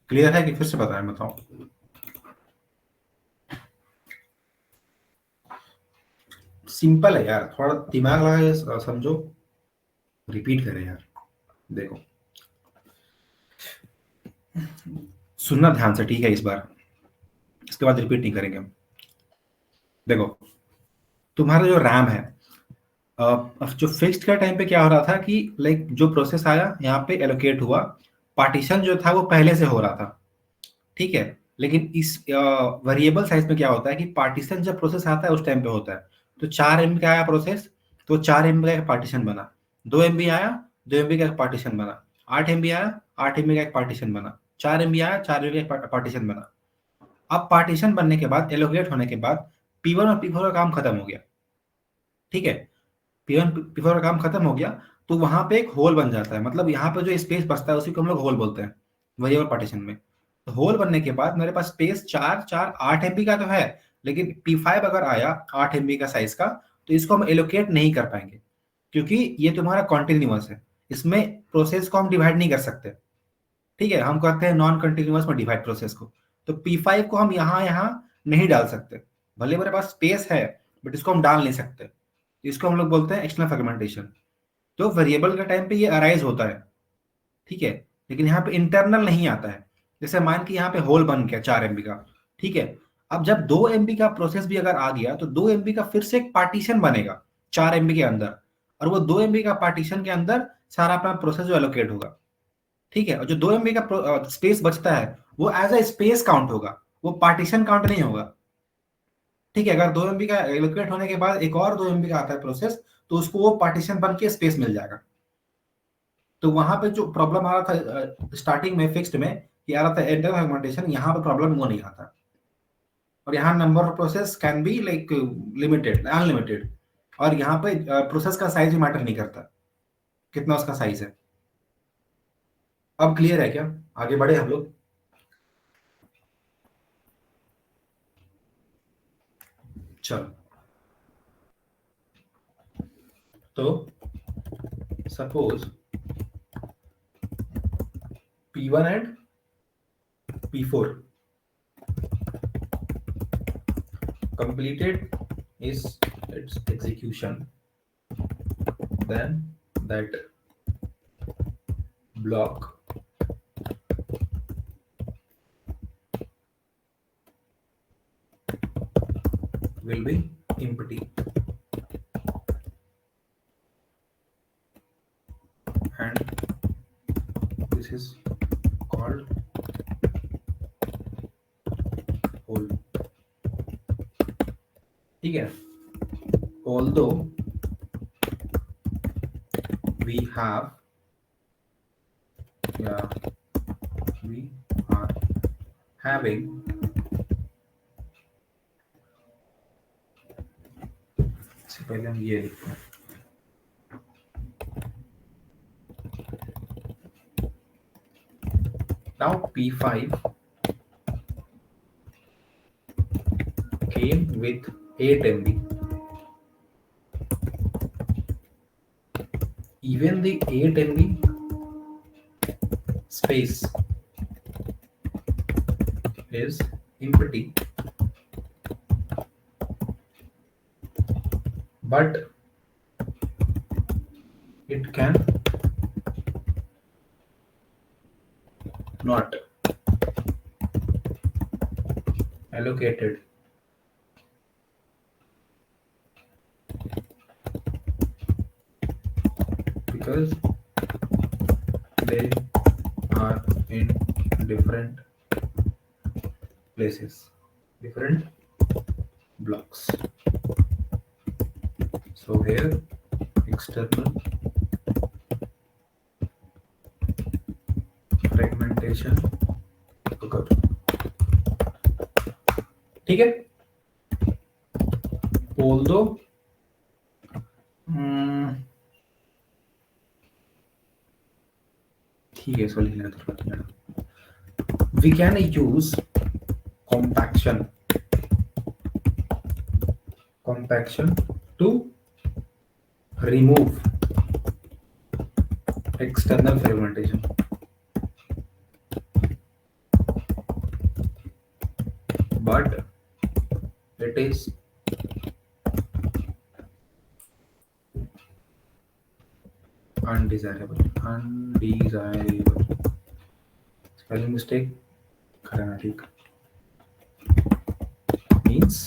[SPEAKER 1] क्लियर है कि फिर से बताएं, बताओ? सिंपल है यार, थोड़ा दिमाग लगा के समझो, रिपीट करें यार। देखो, सुनना ध्यान से, ठीक है? इस बार, इसके बाद रिपीट नहीं करेंगे हम। देखो, तुम्हारा जो रैम है, जो फिक्स्ड का टाइम पे क्या हो रहा था कि लाइक जो प्रोसेस आया यहाँ पे एलोकेट हुआ, पार्टीशन जो था वो पहले से हो रहा था, ठीक है? लेकिन इस वेरिएबल साइज में क्या होता है कि पार्टीशन जब प्रोसेस आता है उस टाइम पे होता है। तो 4 MB का आया प्रोसेस, तो 4 MB का एक पार्टीशन बना। 2 MB आया, 2 MB का एक पार्टीशन बना। 8 MB आया, 8 MB का एक पार्टीशन बना। 4 MB आया, 4 MB का एक पार्टीशन बना। अब पार्टीशन बनने के बाद, एलोकेट होने के बाद, P1 और P4 का काम खत्म हो गया, ठीक है? P1 P4 का काम खत्म हो गया, तो वहां पे एक होल बन जाता है। मतलब यहाँ पे जो स्पेस बचता है उसी को हम लोग होल बोलते हैं, वेरिएबल पार्टीशन में। तो होल बनने के बाद मेरे पास स्पेस 8 MB का तो है, लेकिन P5 अगर आया 8 MB का साइज का, तो इसको हम एलोकेट नहीं कर पाएंगे, क्योंकि ये तुम्हारा कॉन्टिन्यूअस है, इसमें प्रोसेस को हम डिवाइड नहीं कर सकते, ठीक है? हम कहते हैं नॉन कंटिन्यूअस में डिवाइड प्रोसेस को। तो P5 को हम यहाँ यहाँ नहीं डाल सकते, भले मेरे पास स्पेस है, बट इसको हम डाल नहीं सकते। इसको हम लोग बोलते हैं एक्सटर्नल फ्रेगमेंटेशन। तो वेरिएबल के टाइम पे ये अराइज होता है, ठीक है? लेकिन यहाँ पे इंटरनल नहीं आता है। जैसे मान कि यहाँ पे होल बन गया 4 MB का, ठीक है? अब जब 2 MB का प्रोसेस भी अगर आ गया, तो 2 MB का फिर से एक पार्टीशन बनेगा 4 MB के अंदर, और वो 2 MB का पार्टीशन के अंदर सारा अपना प्रोसेस जो एलोकेट होगा, ठीक है? और जो 2 MB का स्पेस बचता है वो एज अ स्पेस काउंट होगा, वो पार्टीशन काउंट नहीं होगा, ठीक है? अगर 2 MB का एलोकेट होने के बाद एक और 2 MB का आता है प्रोसेस, तो उसको वो पार्टीशन बन के स्पेस मिल जाएगा। तो वहां पे जो प्रॉब्लम आ रहा था स्टार्टिंग में फिक्स्ड में, कि आ रहा था इंटरनल फ्रेगमेंटेशन, यहाँ पे प्रॉब्लम वो नहीं आता। और यहाँ number of process can be like limited, unlimited. और यहाँ पे प्रोसेस का साइज भी मैटर नहीं करता, कितना उसका साइज है। अब क्लियर है क्या? आगे बढ़े हम लोग? चलो, तो suppose P1 and P4 completed its execution, then that block will be empty, and this is called hole, ठीक है? Although we are having इससे पहले हम ये लिखते हैं, now P5 came with 8 MB. Even the 8 MB space is empty, but it can not allocated. because they are in different places, different blocks. So here external fragmentation occur. ठीक है, बोल दो। ठीक है, इसको लिखने का जरूरत नहीं है। We can use compaction to remove external fragmentation. But it is undesirable. Spelling mistake करना, ठीक। Means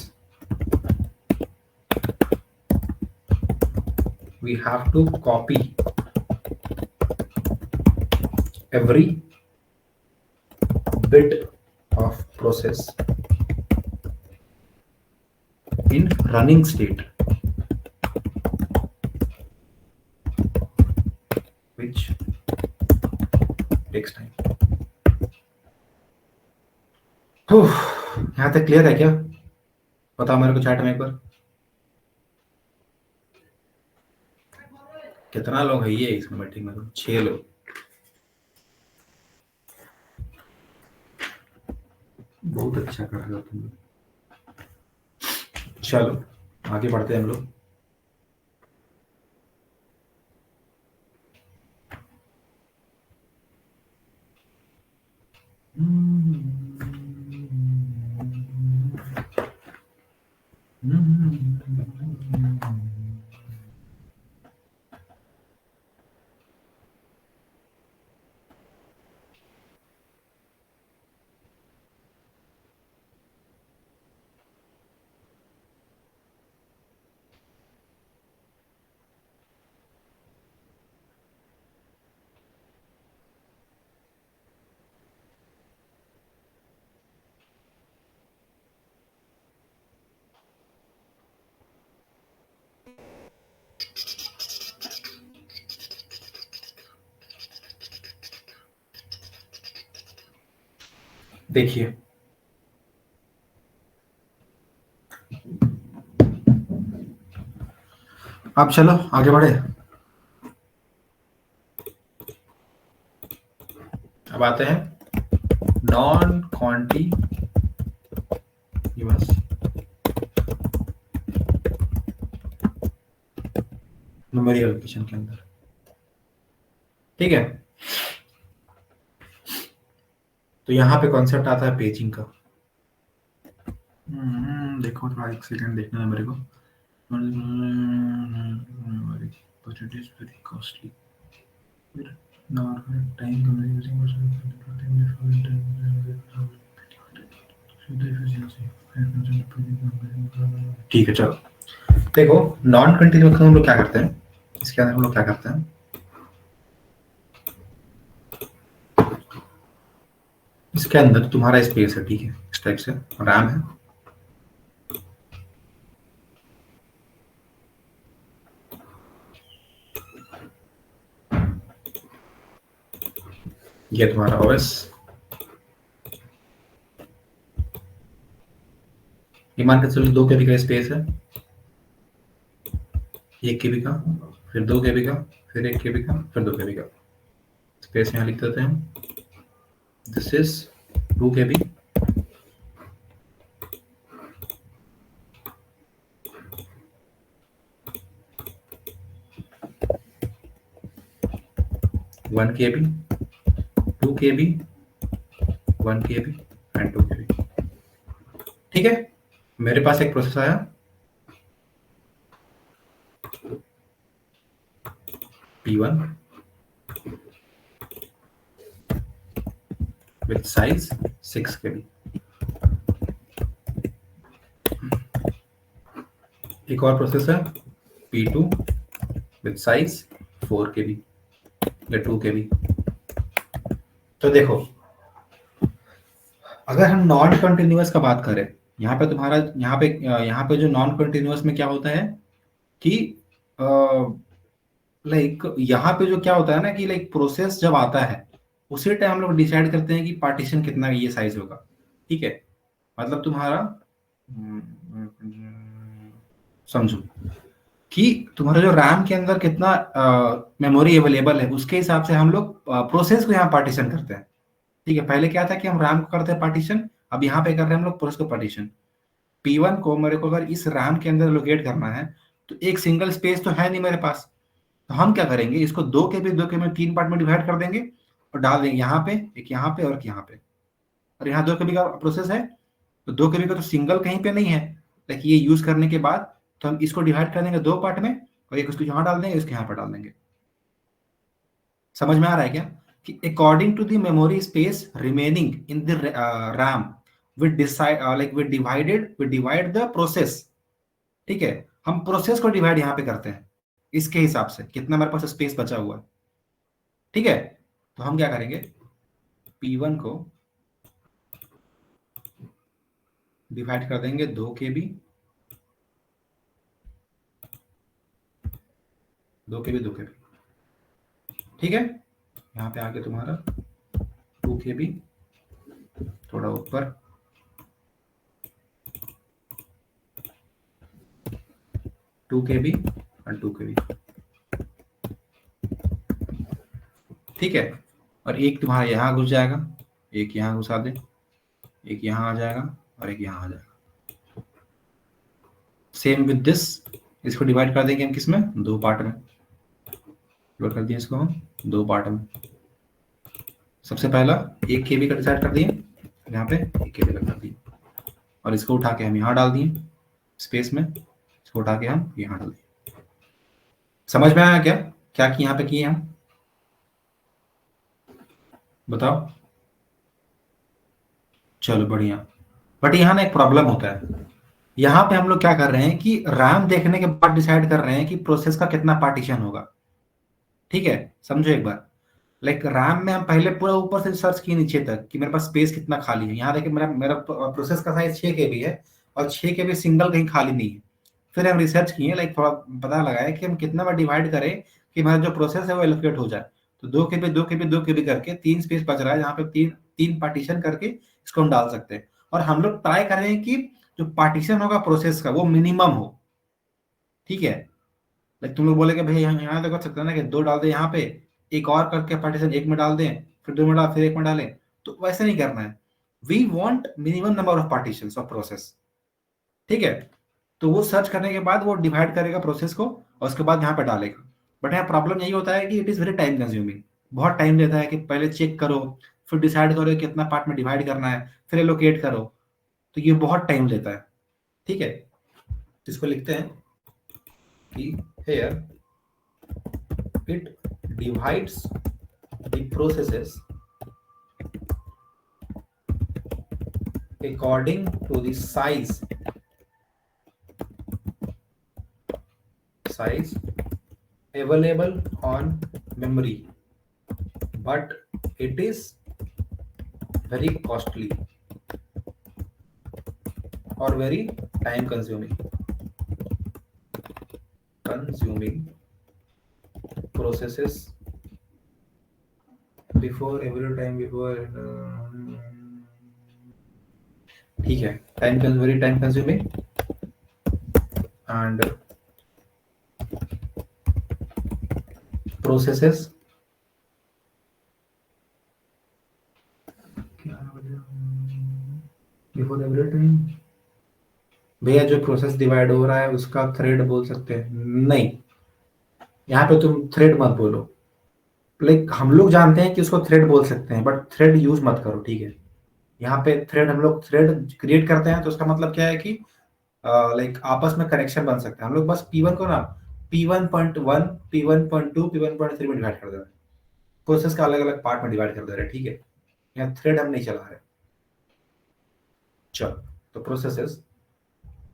[SPEAKER 1] we have to copy every bit of process in running state, which takes time. यहाँ तक क्लियर है क्या? बताओ मेरे को चैट में एक बार, कितना लोग है ये इस मीटिंग में? 6 लोग। बहुत अच्छा कर रहे हो तुम लोग। चलो आगे बढ़ते हैं हम लोग। देखिए, अब चलो आगे बढ़े। अब आते हैं नॉन कॉन्टिन्यूअस मेमोरी एलोकेशन के अंदर। ठीक है, तो यहाँ पे कॉन्सेप्ट आता है पेजिंग का। देखो थोड़ा एक सेकंड देखना है मेरे को। ठीक है, चलो देखो नॉन कंटिन्यूअस हम लोग क्या करते हैं, इसके अंदर हम लोग क्या करते हैं, इसके अंदर तुम्हारा स्पेस है, ठीक है, इस टाइप से रैम है, ये तुम्हारा ओएस, ये मान के चलो 2 KB का स्पेस है, 1 KB का, फिर 2 KB का, फिर 1 KB का, फिर 2 KB का स्पेस यहाँ लिख देते हैं। This is 2 KB, one KB, 2 KB, 1 KB and 2 KB। ठीक है, मेरे पास एक प्रोसेस आया P1 with size 6 KB। एक और प्रोसेस है P2 with size 4 KB। या 2 KB। तो देखो, अगर हम नॉन कंटिन्यूअस का बात करें, यहाँ पे तुम्हारा यहाँ पे जो नॉन कंटिन्यूअस में क्या होता है कि लाइक यहाँ पे जो क्या होता है ना कि लाइक प्रोसेस जब आता है उसी टाइम हम लोग डिसाइड करते हैं कि पार्टीशन कितना ये साइज होगा। ठीक है, मतलब तुम्हारा समझो कि तुम्हारा जो रैम के अंदर कितना मेमोरी अवेलेबल है उसके हिसाब से हम लोग प्रोसेस को यहाँ पार्टीशन करते हैं। ठीक है, पहले क्या था कि हम रैम को करते हैं पार्टीशन, अब यहाँ पे कर रहे हैं हम लोग प्रोसेस को पार्टीशन। P1 को मेरे को अगर इस रैम के अंदर लोकेट करना है तो एक सिंगल स्पेस तो है नहीं मेरे पास, तो हम क्या करेंगे, इसको 2 KB 2 KB 3 पार्ट में डिवाइड कर देंगे और डाल देंगे यहाँ पे, एक यहाँ पे और एक यहाँ पे। और यहाँ 2 KB का प्रोसेस है तो 2 KB का तो सिंगल कहीं पे नहीं है, लेकिन ये यूज करने के बाद तो हम इसको डिवाइड कर देंगे 2 पार्ट में और एक उसको यहाँ डाल देंगे, इसके यहाँ पर डाल देंगे। समझ में आ रहा है क्या कि according to the memory space remaining in the RAM we decide like we divide the process. ठीक है, हम प्रोसेस को डिवाइड यहाँ पे करते हैं इसके हिसाब से कितना मेरे पास स्पेस बचा हुआ है। ठीक है, तो हम क्या करेंगे, P1 को डिवाइड कर देंगे 2 KB 2 KB 2 KB। ठीक है, यहाँ पे आके तुम्हारा 2 KB थोड़ा ऊपर 2 KB और 2 KB। ठीक है, और एक तुम्हारा यहाँ घुस जाएगा, एक यहाँ घुसा दे, एक यहाँ आ जाएगा और एक यहाँ आ जाएगा। सेम विद दिस, इसको डिवाइड कर देंगे हम किस में, 2 पार्ट में डिवाइड कर दिए इसको हम 2 पार्ट में। सबसे पहला 1 KB का डिसाइड कर दिए, यहाँ पे 1 KB का कर दिए और इसको उठा के हम यहाँ डाल दिए स्पेस में, इसको उठा के हम यहाँ डाल दिए। समझ में आया क्या क्या कि यहाँ पे किए हम, बताओ। चलो बढ़िया, बट यहाँ ना एक प्रॉब्लम होता है। यहाँ पे हम लोग क्या कर रहे हैं कि रैम देखने के बाद डिसाइड कर रहे हैं कि प्रोसेस का कितना पार्टीशन होगा। ठीक है, समझो एक बार, लाइक रैम में हम पहले पूरा ऊपर से सर्च किए नीचे तक कि मेरे पास स्पेस कितना खाली है। यहाँ देखिए मेरा मेरा प्रोसेस का साइज 6 KB है और 6 KB सिंगल कहीं खाली नहीं है। फिर हम रिसर्च किए, लाइक थोड़ा पता लगाया कि हम कितना बार डिवाइड करें कि हमारा जो प्रोसेस है वो एलोकेट हो जाए। तो 2 KB 2 KB 2 KB करके 3 स्पेस बच रहा है जहाँ पे तीन पार्टीशन करके इसको हम डाल सकते हैं। और हम लोग ट्राई कर रहे हैं कि जो पार्टीशन होगा प्रोसेस का वो मिनिमम हो। ठीक है, लाइक तुम लोग बोले कि भाई यहाँ तो कर सकते हैं ना कि 2 डाल दे यहाँ पे, एक और करके पार्टीशन 1 में डाल दें, फिर 2 में डाल, फिर 1 में डालें, तो वैसे नहीं करना है। We want minimum number of partitions of process. ठीक है, तो वो सर्च करने के बाद वो डिवाइड करेगा प्रोसेस को और उसके बाद यहाँ पे डालेगा। बट यहाँ प्रॉब्लम यही होता है कि it is very time consuming, बहुत टाइम लेता है कि पहले चेक करो, फिर डिसाइड करो कितना पार्ट में डिवाइड करना है, फिर एलोकेट करो, तो ये बहुत टाइम लेता है। ठीक है, इसको लिखते हैं कि here it divides the processes according to the size available on memory, but it is very costly or very time consuming processes before every time before ठीक है, very time consuming and processes before every time। भैया जो process divide हो रहा है उसका thread बोल सकते हैं? नहीं, यहाँ पे तुम थ्रेड मत बोलो। लाइक हम लोग जानते हैं कि उसको थ्रेड बोल सकते हैं, बट थ्रेड यूज मत करो। ठीक है, यहाँ पे थ्रेड हम लोग थ्रेड क्रिएट करते हैं तो उसका मतलब क्या है कि लाइक आपस में कनेक्शन बन सकता है। हम लोग बस P1 को ना P1.1 P1.2 P1.3 में डिवाइड कर दे रहे हैं, प्रोसेस का अलग अलग पार्ट में डिवाइड कर दे रहे हैं। ठीक है, यहाँ थ्रेड हम नहीं चला रहे। चलो, तो processes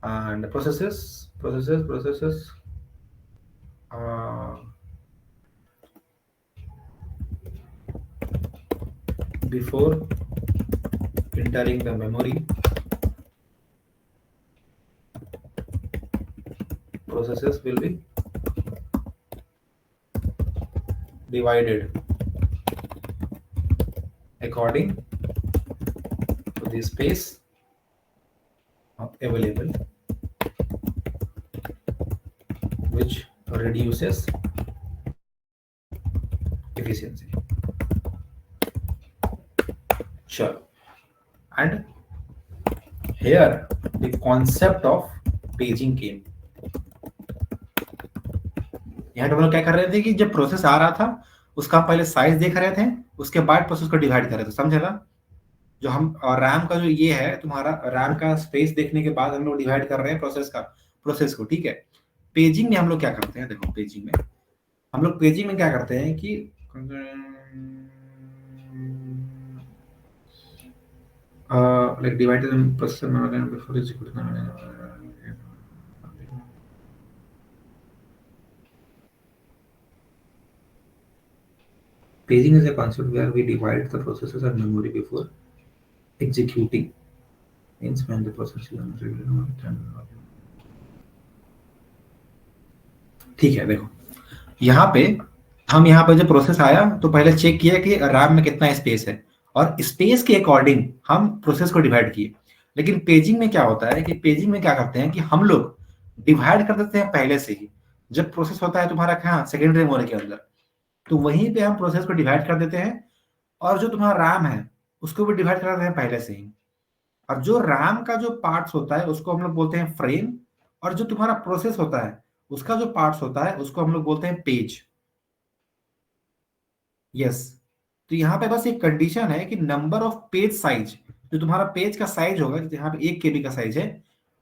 [SPEAKER 1] and processes before entering the memory, processes will be divided according to the space available, which reduces efficiency. Sure. And here the concept of paging came. यहाँ हम लोग क्या कर रहे थे कि जब प्रोसेस आ रहा था उसका हम पहले साइज देख रहे थे, उसके बाद प्रोसेस को डिवाइड कर रहे थे, समझे ना? जो हम रैम का जो ये है तुम्हारा रैम का स्पेस देखने के बाद हम लोग डिवाइड कर रहे हैं प्रोसेस को, ठीक है? पेजिंग में हम लोग क्या करते हैं, देखो पेजिंग में क्या करते हैं कि like divided in process memory before execution. Paging is a concept where we divide the processes and memory before executing. Means when the process is ठीक है, देखो यहाँ पे जब प्रोसेस आया तो पहले चेक किया कि रैम में कितना स्पेस है और स्पेस के अकॉर्डिंग हम प्रोसेस को डिवाइड किए। लेकिन पेजिंग में क्या होता है कि पेजिंग में क्या करते हैं कि हम लोग डिवाइड कर देते हैं पहले से ही। जब प्रोसेस होता है तुम्हारा कहाँ, सेकेंडरी मेमोरी के अंदर, तो वहीं पे हम प्रोसेस को डिवाइड कर देते हैं और जो तुम्हारा रैम है उसको भी डिवाइड कर देते हैं पहले से ही। और जो रैम का जो पार्ट्स होता है उसको हम लोग बोलते हैं फ्रेम, और जो तुम्हारा प्रोसेस होता है उसका जो पार्ट्स होता है उसको हम लोग बोलते हैं पेज। यस, तो यहाँ पे बस एक कंडीशन है कि नंबर ऑफ पेज साइज, जो तुम्हारा पेज का साइज होगा, यहाँ पे 1 KB का साइज है,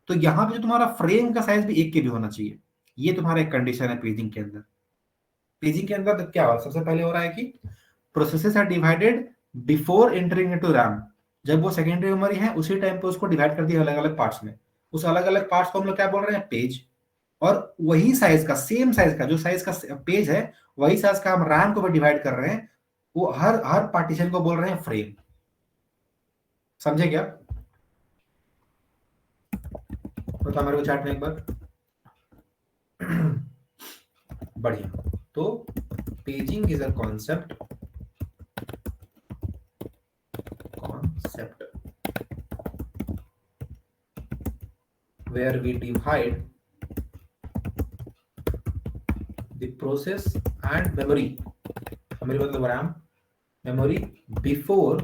[SPEAKER 1] तो यहाँ पे जो तुम्हारा फ्रेम का साइज भी 1 KB होना चाहिए। ये तुम्हारा एक कंडीशन है पेजिंग के अंदर। पेजिंग के अंदर क्या हो, सबसे पहले हो रहा है कि processes are divided before entering into RAM. जब वो सेकेंडरी मेमोरी है उसी टाइम पे उसको डिवाइड कर दिया अलग अलग पार्ट्स में। उस अलग अलग पार्ट्स को हम लोग क्या बोल रहे हैं, पेज। और वही साइज का, सेम साइज का, जो साइज का पेज है वही साइज का हम रैम को भी डिवाइड कर रहे हैं, वो हर पार्टीशन को बोल रहे हैं फ्रेम। समझे क्या? बता मेरे को चैट में एक बार। बढ़िया। तो paging is a concept where we divide the process and memory मतलब RAM, memory before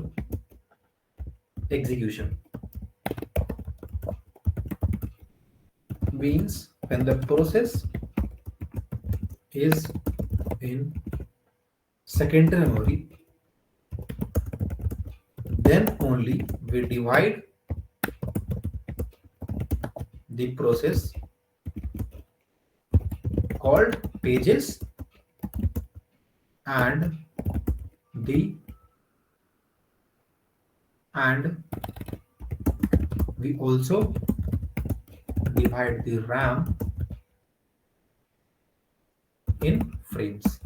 [SPEAKER 1] execution. Means when the process is in secondary memory, then only we divide the process called pages and we also divide the RAM in frames.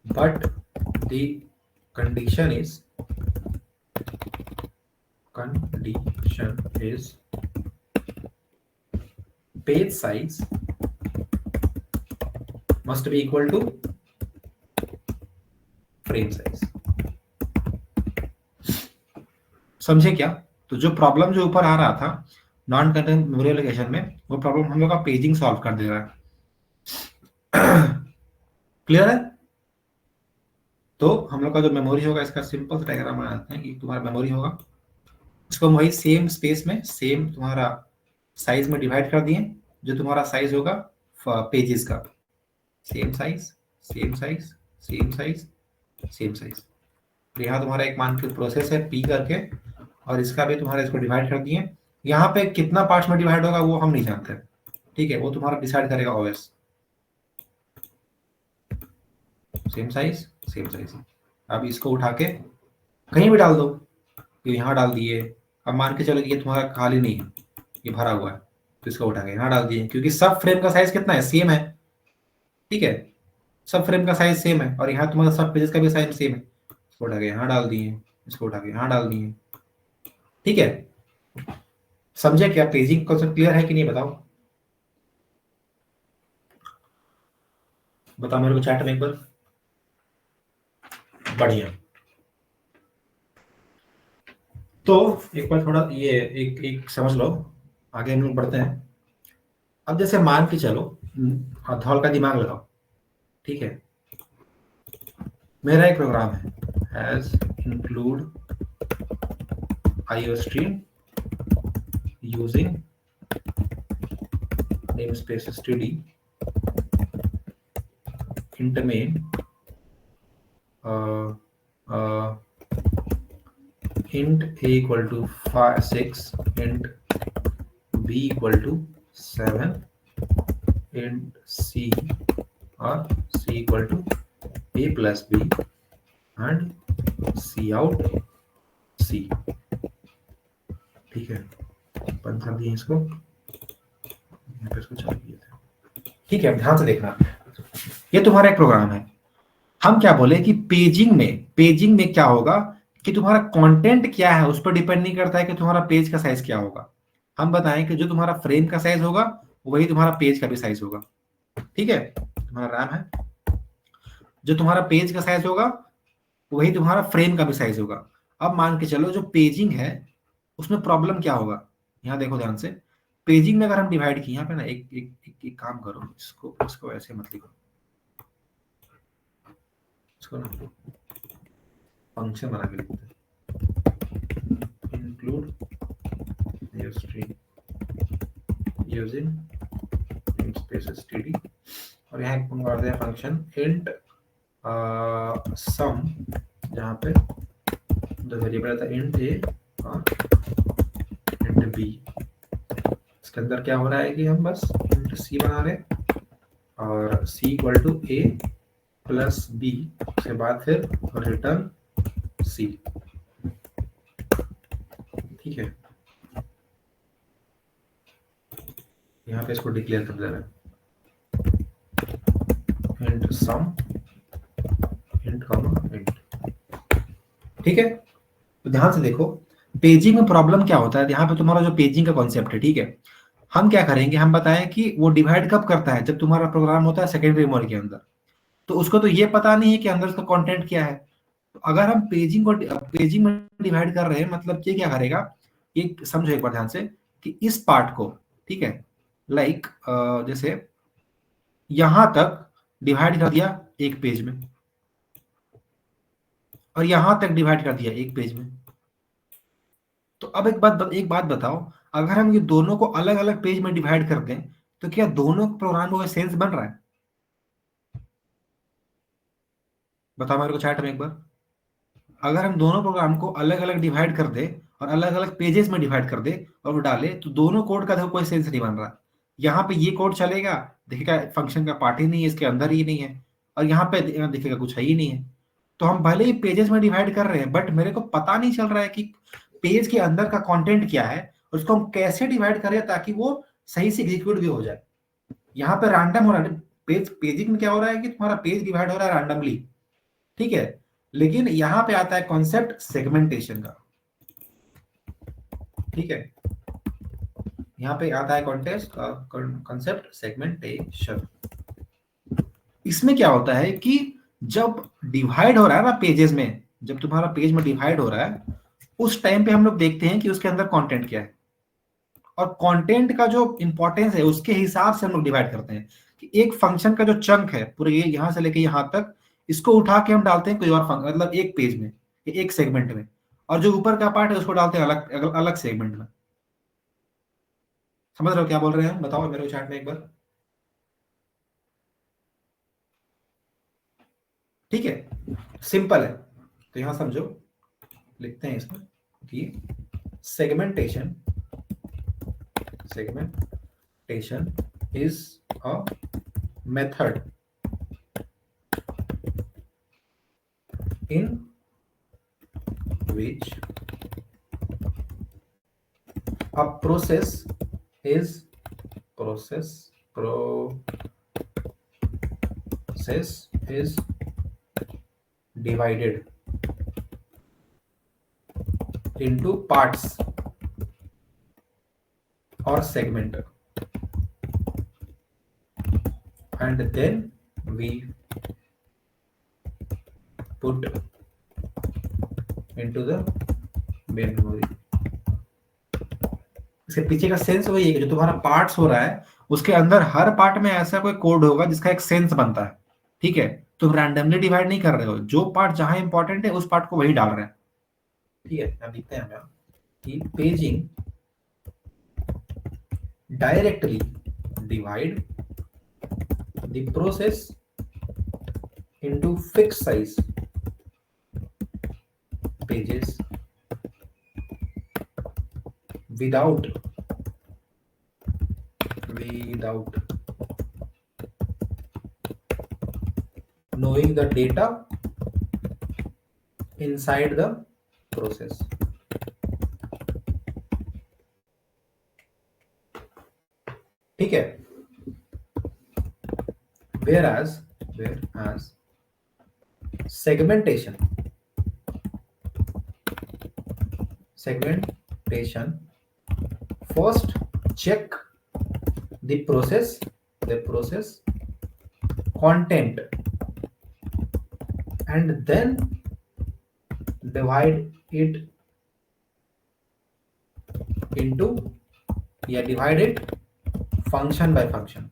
[SPEAKER 1] But the condition is page size must be equal to frame size. समझे क्या? तो जो problem जो ऊपर आ रहा था non content memory allocation में, वो प्रॉब्लम हम लोग का पेजिंग सॉल्व कर दे रहा है। क्लियर है? तो हम लोग का जो मेमोरी होगा, इसका सिंपल डायग्राम बनाते हैं कि तुम्हारा मेमोरी होगा, उसको हम वही सेम स्पेस में सेम तुम्हारा साइज में डिवाइड कर दिए, जो तुम्हारा साइज होगा पेजेस का, same size same size same size same size. तो यहाँ तुम्हारा एक मान के प्रोसेस है पी करके, और इसका भी तुम्हारा इसको डिवाइड कर दिए। यहाँ पे कितना पार्ट्स में डिवाइड होगा वो हम नहीं जानते, ठीक है, वो तुम्हारा डिसाइड करेगा OS. Same size same size. अब इसको उठा के कहीं भी डाल दो, तो यहाँ डाल दिए। अब मान के चलो कि ये तुम्हारा खाली नहीं है, ये भरा हुआ है, तो इसको उठा के यहाँ डाल दिए, क्योंकि सब फ्रेम का साइज कितना है, सेम है, ठीक है, सब फ्रेम का साइज सेम है और यहाँ तुम्हारा सब पेजेस का भी साइज सेम है, इसको उठा के यहाँ डाल दिए, इसको उठा के यहाँ डाल दिए, ठीक है। समझे क्या? पेजिंग कॉन्सेप्ट क्लियर है कि नहीं बताओ, बताओ मेरे को चैट में एक बार। बढ़िया। तो एक बार थोड़ा ये एक एक समझ लो, आगे हम लोग बढ़ते हैं। अब जैसे मान के चलो, हथौल का दिमाग लगाओ, ठीक है। मेरा एक प्रोग्राम है, has include IOStream using namespace std int main int a equal to 6, int b equal to 7, int c or c equal to a plus b and c out c, ठीक है। बंद कर दिए इसको, यहाँ पे इसको चालू किए थे, ठीक है। ध्यान से देखना, ये तुम्हारा एक प्रोग्राम है। हम क्या बोले कि पेजिंग में क्या होगा कि तुम्हारा कंटेंट क्या है उस पर डिपेंड नहीं करता है कि तुम्हारा पेज का साइज क्या होगा। हम बताएं कि जो तुम्हारा फ्रेम का साइज होगा वही तुम्हारा पेज का भी साइज होगा, ठीक है। तुम्हारा राम है, जो तुम्हारा पेज का साइज होगा वही तुम्हारा फ्रेम का भी साइज होगा। अब मान के चलो जो पेजिंग है उसमें प्रॉब्लम क्या होगा, यहाँ देखो ध्यान से। पेजिंग में अगर हम डिवाइड किए, यहाँ पे ना एक काम करो, इसको ऐसे मत लिखो, इसको ना फंक्शन बना के लिखते हैं, include IOStream using namespace std, और यहाँ एक कर दिया फंक्शन int sum, जहाँ पे दो वेरिएबल था, int a और int b। इसके अंदर क्या हो रहा है कि हम बस int c बना रहे और c equal to a plus b, उसके बाद फिर रिटर्न c, ठीक है। यहाँ पे इसको डिक्लेयर कर दे रहे हैं, int sum int comma int, ठीक है। तो ध्यान से देखो, पेजिंग में प्रॉब्लम क्या होता है, यहाँ पे तुम्हारा जो पेजिंग का कॉन्सेप्ट है, ठीक है। हम क्या करेंगे, हम बताएं कि वो डिवाइड कब करता है, जब तुम्हारा प्रोग्राम होता है सेकेंडरी मेमोरी के अंदर, तो उसको तो ये पता नहीं है कि अंदर उसका कंटेंट क्या है। तो अगर हम पेजिंग में डिवाइड कर रहे हैं, मतलब ये क्या करेगा, ये समझो एक बार ध्यान से कि इस पार्ट को, ठीक है, लाइक जैसे यहां तक डिवाइड कर दिया एक पेज में और यहां तक डिवाइड कर दिया एक पेज में। तो अब एक बात बताओ, अगर हम ये दोनों को अलग अलग पेज में डिवाइड कर दें तो क्या दोनों प्रोग्राम का सेंस बन रहा है? बताओ मेरे को चैट में एक बार। अगर हम दोनों प्रोग्राम को अलग अलग डिवाइड कर दे और अलग अलग पेजेस में डिवाइड कर दे और वो डाले, तो दोनों कोड का देखो कोई सेंस नहीं बन रहा। यहाँ पे ये कोड चलेगा, देखिएगा फंक्शन का पार्ट ही नहीं है, इसके अंदर ही नहीं है, और यहाँ पे देखिएगा कुछ है ही नहीं है। तो हम भले ही पेजेस में डिवाइड कर रहे हैं, बट मेरे को पता नहीं चल रहा है कि पेज के अंदर का कंटेंट क्या है, उसको हम कैसे डिवाइड करें ताकि वो सही से एग्जीक्यूट भी हो जाए। यहाँ पे रैंडम हो रहा है, पेजिंग में क्या हो रहा है कि तुम्हारा पेज डिवाइड हो रहा है रैंडमली, ठीक है। लेकिन यहां पे आता है कॉन्सेप्ट सेगमेंटेशन का, ठीक है। यहां पे आता है कॉन्सेप्ट सेगमेंटेशन। इसमें क्या होता है कि जब डिवाइड हो रहा है ना पेजेस में, जब तुम्हारा पेज में डिवाइड हो रहा है, उस टाइम पे हम लोग देखते हैं कि उसके अंदर कंटेंट क्या है, और कंटेंट का जो इंपॉर्टेंस है उसके हिसाब से हम लोग डिवाइड करते हैं कि एक फंक्शन का जो चंक है पूरे ये यहां से लेके यहां तक, इसको उठा के हम डालते हैं कोई और फंक्शन, मतलब एक पेज में, एक सेगमेंट में, और जो ऊपर का पार्ट है उसको डालते हैं अलग अलग सेगमेंट में। समझ रहे हो क्या बोल रहे हैं? बताओ मेरे चैट में एक बार, ठीक है। सिंपल है, तो यहां समझो, लिखते हैं इसमें कि segmentation is a method in which a process process is divided into parts or segment, and then we put into the main memory. इसके पीछे का सेंस वही है कि जो तुम्हारा पार्ट्स हो रहा है उसके अंदर हर पार्ट में ऐसा कोई कोड होगा जिसका एक सेंस बनता है, ठीक है। तुम रैंडमली डिवाइड नहीं कर रहे हो, जो पार्ट जहां इंपॉर्टेंट है उस पार्ट को वही डाल रहे हैं, ठीक है। अब देखते हैं हम कि paging directly divide the process into fixed size pages without knowing the data inside the process. ठीक है। whereas segmentation first check the process content and then divide it function by function.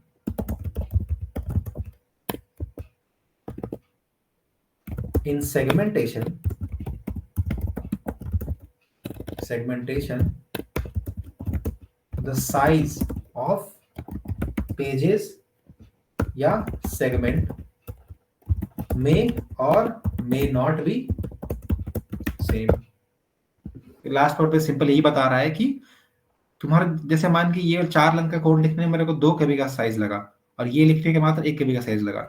[SPEAKER 1] In segmentation, the size of pages या segment may or may not be same. Last पर पे simple यही बता रहा है कि तुम्हारा जैसे मान कि ये 4 लाइन का कोड लिखने में मेरे को 2 KB का साइज लगा और ये लिखने के मात्र 1 KB का साइज लगा,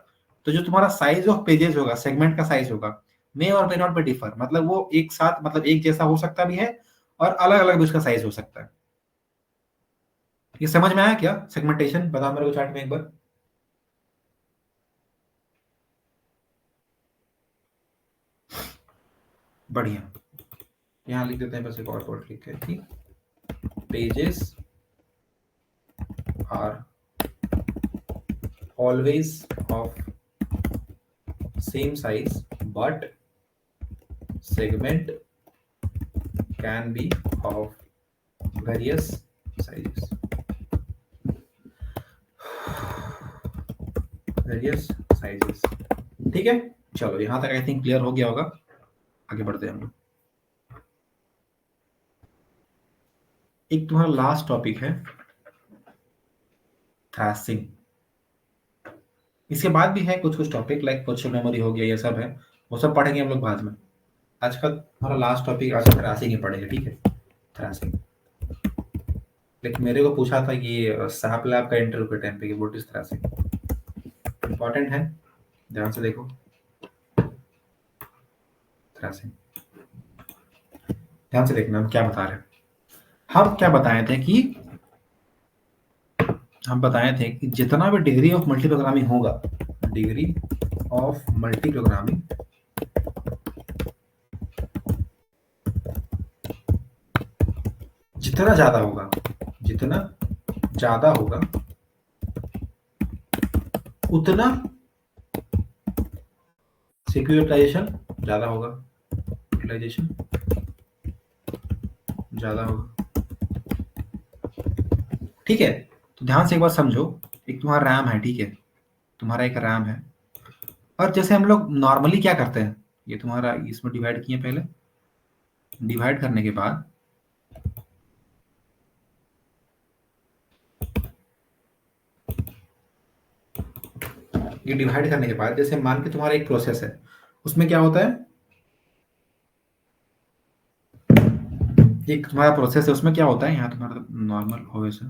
[SPEAKER 1] तो जो तुम्हारा साइज ऑफ पेजेस होगा, सेगमेंट का साइज होगा, मे और मे नॉट बी डिफर, मतलब वो एक साथ मतलब एक जैसा हो सकता भी है और अलग अलग भी उसका साइज हो सकता है। ये समझ में आया क्या सेगमेंटेशन? बताओ मेरे को चार्ट में एक बार। बढ़िया, यहाँ लिख देते हैं बस एक और कोड लिख के कि pages are always of same size but segment can be of various sizes. ठीक है, चलो यहां तक आई थिंक क्लियर हो गया होगा। आगे बढ़ते हैं हम लोग। एक तुम्हारा लास्ट टॉपिक है थ्रैशिंग। इसके बाद भी है कुछ टॉपिक लाइक वर्चुअल मेमोरी हो गया, ये सब है, वो सब पढ़ेंगे हम लोग बाद में। आज का हमारा लास्ट टॉपिक आज थ्रैशिंग ही पढ़ेंगे, ठीक है। थ्रैशिंग, लेकिन मेरे को पूछा था कि सैप लैब का इंटरव्यू के टाइम पे कि व्हाट इज थ्रैशिंग, इंपॉर्टेंट है, ध्यान से देखो। थ्रैशिंग ध्यान से देखना, हम क्या बता रहे हैं। हम क्या बताए थे कि जितना भी डिग्री ऑफ मल्टी प्रोग्रामिंग होगा, जितना ज्यादा होगा उतना सीपीयू यूटिलाइजेशन ज्यादा होगा, ठीक है। तो ध्यान से एक बार समझो, एक तुम्हारा रैम है, ठीक है, तुम्हारा एक रैम है, और जैसे हम लोग नॉर्मली क्या करते हैं, ये तुम्हारा इसमें डिवाइड किए, पहले डिवाइड करने के बाद जैसे मान के तुम्हारा एक प्रोसेस है, उसमें क्या होता है, एक तुम्हारा प्रोसेस है, उसमें क्या होता है, यहाँ तुम्हारा नॉर्मल ओएस है,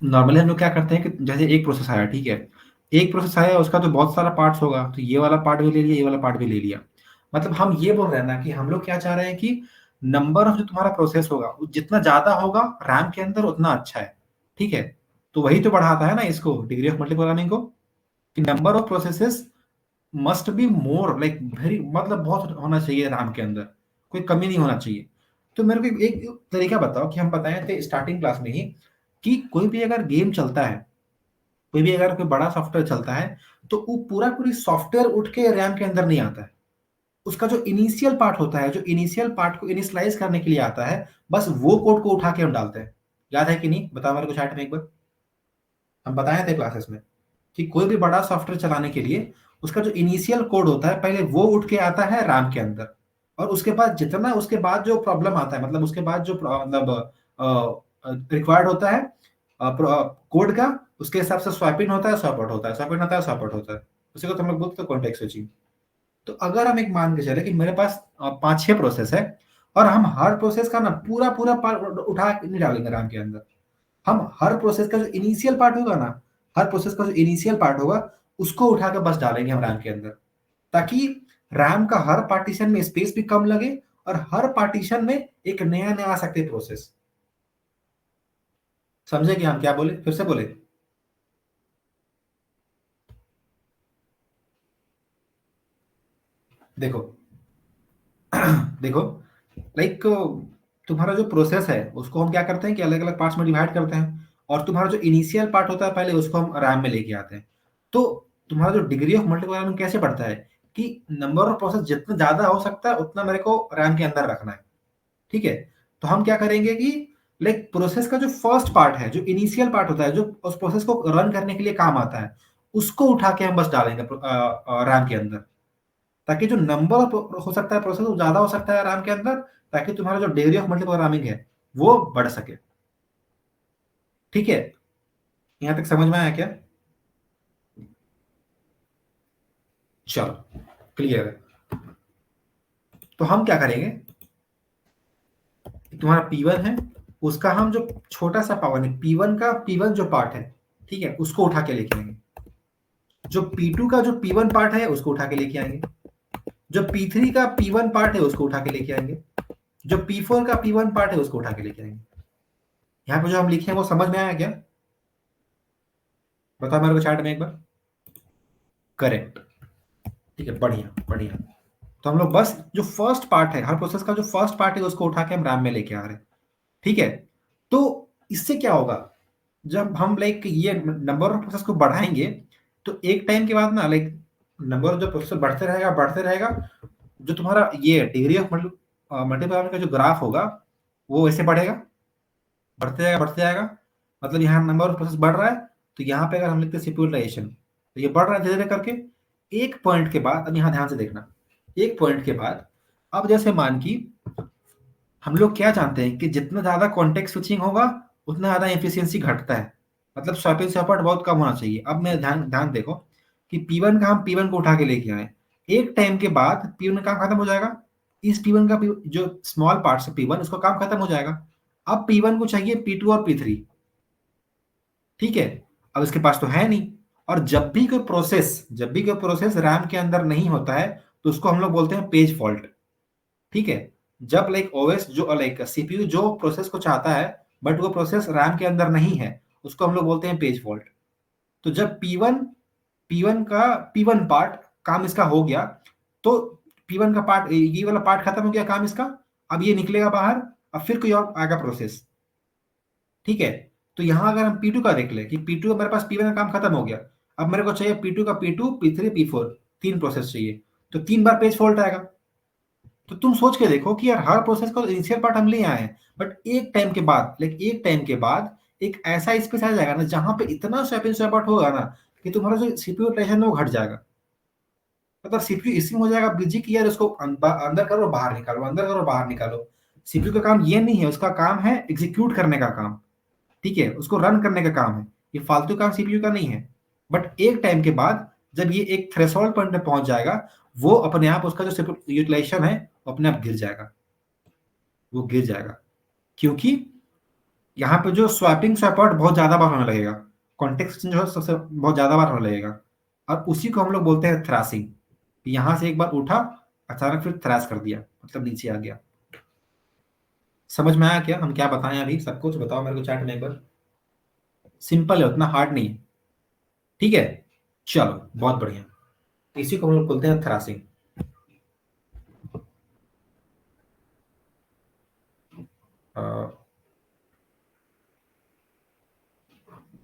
[SPEAKER 1] नॉर्मली हम लोग क्या करते हैं कि जैसे एक प्रोसेस आया, ठीक है, एक प्रोसेस आया, उसका तो बहुत सारा पार्ट्स होगा, तो ये वाला पार्ट भी ले लिया, ये वाला पार्ट भी ले लिया। मतलब हम ये बोल रहे हैं ना कि हम लोग क्या चाह रहे हैं कि नंबर ऑफ जो तुम्हारा प्रोसेस होगा जितना ज्यादा होगा रैम के अंदर उतना अच्छा है, ठीक है। तो वही तो बढ़ाता है ना इसको, डिग्री ऑफ मल्टीपल प्रोग्रामिंग को, कि number of processes must be more like very, मतलब बहुत होना चाहिए रैम के अंदर, कोई कमी नहीं होना चाहिए। तो मेरे को एक तरीका बताओ कि हम बताए थे स्टार्टिंग क्लास में ही कि कोई भी अगर गेम चलता है, कोई भी अगर कोई बड़ा सॉफ्टवेयर चलता है, तो वो पूरा पूरी सॉफ्टवेयर उठ के रैम के अंदर नहीं आता है। उसका जो इनिशियल पार्ट होता है, जो इनिशियल पार्ट को इनिशियलाइज करने के लिए आता है, बस वो कोड को उठा के हम डालते हैं। याद है कि नहीं, बताओ मेरे को चैट में एक बार। हम बताए थे क्लासेस में कि कोई भी बड़ा सॉफ्टवेयर चलाने के लिए उसका जो इनिशियल कोड होता है, पहले वो उठ के आता है रैम के अंदर, और उसके बाद जितना उसके बाद जो प्रॉब्लम आता है, मतलब उसके बाद जो मतलब रिक्वायर्ड होता है कोड का, उसके हिसाब से स्वैपिंग होता है, स्वैप आउट होता है, स्वैपिंग होता है, स्वैप आउट होता है। उसी को तो हम लोग बोलते हैं कॉन्टेक्स्ट स्विचिंग। तो अगर हम एक मान के चले कि मेरे पास 5-6 प्रोसेस है, और हम हर प्रोसेस का ना पूरा पूरा पार्ट उठा के नहीं डालेंगे रैम के अंदर, हम हर प्रोसेस का जो इनिशियल पार्ट होगा ना, हर प्रोसेस का जो इनिशियल पार्ट होगा, उसको उठा के बस डालेंगे हम रैम के अंदर, ताकि रैम का हर पार्टीशन में स्पेस भी कम लगे, और हर पार्टीशन में एक नया नया आ सकते प्रोसेस। समझे कि हम क्या बोले, फिर से बोले? देखो देखो, लाइक तुम्हारा जो प्रोसेस है उसको हम क्या करते हैं कि अलग अलग पार्ट्स में डिवाइड करते हैं, और तुम्हारा जो इनिशियल पार्ट होता है पहले उसको हम रैम में लेके आते हैं। तो तुम्हारा जो डिग्री ऑफ मल्टीप्लाई कैसे बढ़ता है कि नंबर ऑफ प्रोसेस जितना ज्यादा हो सकता है उतना मेरे को रैम के अंदर रखना है। ठीक है, तो हम क्या करेंगे कि लाइक प्रोसेस का जो फर्स्ट पार्ट है, जो इनिशियल पार्ट होता है, जो उस प्रोसेस को रन करने के लिए काम आता है, उसको उठा के हम बस डालेंगे रैम के अंदर, ताकि जो नंबर हो सकता है प्रोसेस वो ज्यादा हो सकता है रैम के अंदर, ताकि तुम्हारा जो डिग्री ऑफ मल्टीपल प्रोग्रामिंग है वो बढ़ सके। ठीक है, यहां तक समझ में आया क्या? चलो, क्लियर है। तो हम क्या करेंगे, तुम्हारा P1 है, उसका हम जो छोटा सा पावर है P1 का, P1 जो पार्ट है, ठीक है, उसको उठा के लेके आएंगे। जो P2 का जो P1 पार्ट है उसको उठा के लेके आएंगे। जो P3 का P1 पार्ट है उसको उठा के लेके आएंगे। जो P4 का P1 पार्ट है उसको उठा के लेके आएंगे। यहाँ पे जो हम लिखे हैं वो समझ में आया क्या? बताओ मेरे को चैट में एक बार। करेक्ट, ठीक है, बढ़िया बढ़िया। तो हम लोग बस जो फर्स्ट पार्ट है, हर प्रोसेस का जो फर्स्ट पार्ट है उसको उठा के हम रैम में लेके आ रहे हैं। ठीक है, तो इससे क्या होगा, जब हम लाइक ये नंबर ऑफ प्रोसेस को बढ़ाएंगे, तो एक टाइम के बाद ना लाइक नंबर ऑफ जो प्रोसेस बढ़ते रहेगा बढ़ते रहेगा, जो तुम्हारा ये डिग्री ऑफ मल्टीप्लाई का जो ग्राफ होगा वो वैसे बढ़ेगा, बढ़ते जाएगा बढ़ते जाएगा। मतलब यहाँ नंबर ऑफ प्रोसेस बढ़ रहा है, तो यहाँ पे अगर हम लिखते हैं सीपीयू यूटिलाइजेशन, तो ये बढ़ रहा है धीरे धीरे करके। एक पॉइंट के बाद, अब यहाँ ध्यान से देखना, एक पॉइंट के बाद, अब जैसे मान की हम लोग क्या जानते हैं कि जितना ज्यादा कॉन्टेक्स्ट स्विचिंग होगा उतना ज्यादा एफिशिएंसी घटता है, मतलब स्वैपिंग सपोर्ट बहुत कम होना चाहिए। अब मैं ध्यान ध्यान देखो कि P1 का हम P1 को उठा के लेके आए, एक टाइम के बाद P1 का काम खत्म हो जाएगा, इस P1 का जो स्मॉल पार्ट है P1 उसका काम खत्म हो जाएगा। अब P1 को चाहिए P2 और P3। ठीक है, अब इसके पास तो है नहीं, और जब भी कोई प्रोसेस रैम के अंदर नहीं होता है तो उसको हम लोग बोलते हैं पेज फॉल्ट। ठीक है, जब लाइक ओएस जो लाइक सीपीयू जो प्रोसेस को चाहता है बट वो प्रोसेस रैम के अंदर नहीं है, उसको हम लोग बोलते हैं पेज फॉल्ट। तो जब P1 का P1 पार्ट काम इसका हो गया, तो P1 का पार्ट, ये वाला पार्ट खत्म हो गया काम इसका, अब ये निकलेगा बाहर, अब फिर कोई और आएगा प्रोसेस। ठीक है, तो यहां अगर हम P2 का देख ले कि P2 मेरे पास P1 का काम खत्म हो गया, अब मेरे को चाहिए P2 का P2 P3 P4, तीन प्रोसेस चाहिए, तो तीन बार पेज फॉल्ट आएगा। तो तुम सोच के देखो कि यार हर प्रोसेस का इनिशियल पार्ट हम ले आए हैं, बट एक टाइम के बाद, लाइक एक टाइम के बाद एक ऐसा स्पेस आ जाएगा ना जहां पे इतना स्वैप इन स्वैप आउट होगा ना कि तुम्हारा जो सीपीयू यूटिलाइजेशन है वो घट जाएगा। मतलब सीपीयू इसी में हो जाएगा बिजी कि यार उसको अंदर करो बाहर निकालो, अंदर करो बाहर निकालो। सीपीयू का काम ये नहीं है, उसका काम है एग्जीक्यूट करने का काम। ठीक है, उसको रन करने का काम है, ये फालतू काम सीपीयू का नहीं है। बट एक टाइम के बाद जब ये एक थ्रेशोल्ड पॉइंट पे पहुंच जाएगा, वो अपने आप उसका जो यूटिलाइजेशन है वो अपने आप गिर जाएगा, वो गिर जाएगा। क्योंकि यहाँ पे जो स्वैपिंग स्वैप आउट बहुत ज्यादा बार होने लगेगा, कॉन्टेक्स्ट जो है सबसे बहुत ज्यादा बार होने लगेगा, और उसी को हम लोग बोलते हैं थ्रैशिंग। यहां से एक बार उठा, अचानक फिर थ्रैश कर दिया, मतलब नीचे आ गया। समझ में आया क्या हम क्या बताएं? अभी सब कुछ बताओ मेरे को चैट में एक बार। सिंपल है, उतना हार्ड नहीं है। ठीक है, चलो बहुत बढ़िया। इसी को हम लोग बोलते हैं थ्रैशिंग।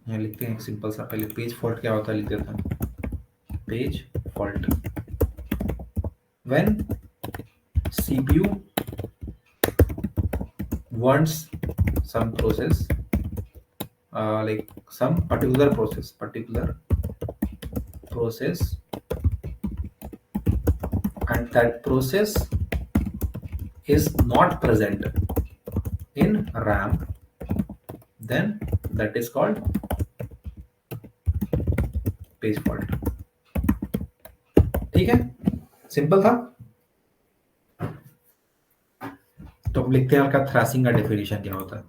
[SPEAKER 1] यहाँ लिखते हैं सिंपल सा, पहले पेज फॉल्ट क्या होता है लिख देता हूँ। Page fault, when CPU wants some process, like some particular process, and that process is not present in RAM, then that is called page fault। ठीक है, सिंपल था। तो हम लिखते हैं आपका थ्रैशिंग का डेफिनेशन क्या होता है।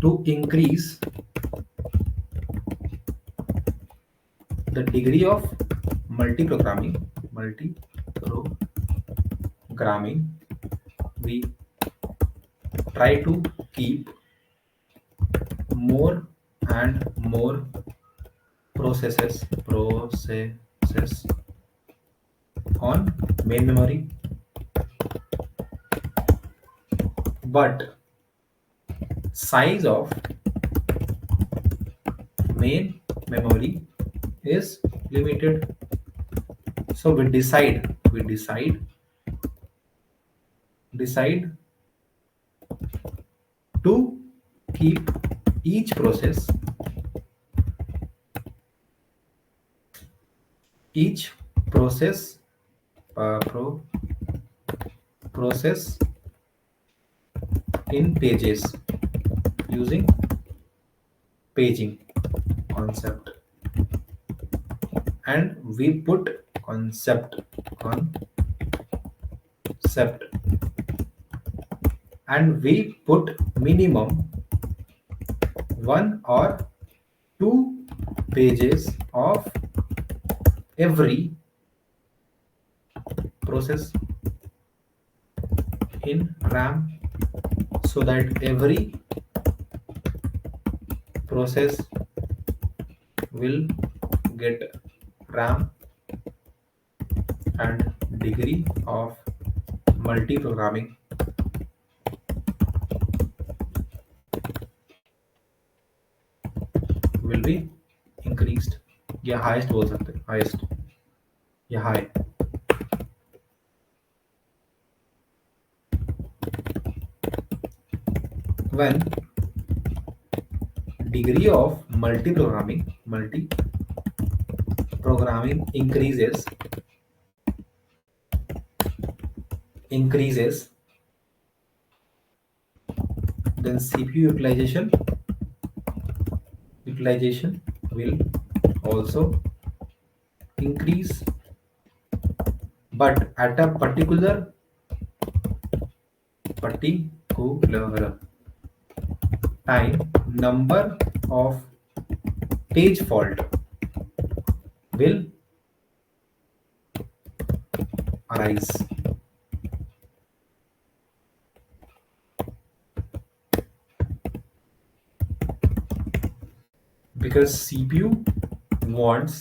[SPEAKER 1] To increase the degree of multi-programming, we try to keep more and more processes on main memory, but size of main memory is limited. So we decide to keep each process process in pages using paging concept, and we put concept and we put minimum 1 or 2 pages of every process in RAM, so that every process will get RAM, and degree of multi-programming will be increased, या highest बोल सकते हैं, highest या high। When degree of multi-programming increases, then CPU utilization will also increase, but at a particular time, number of page fault will arise। Because CPU wants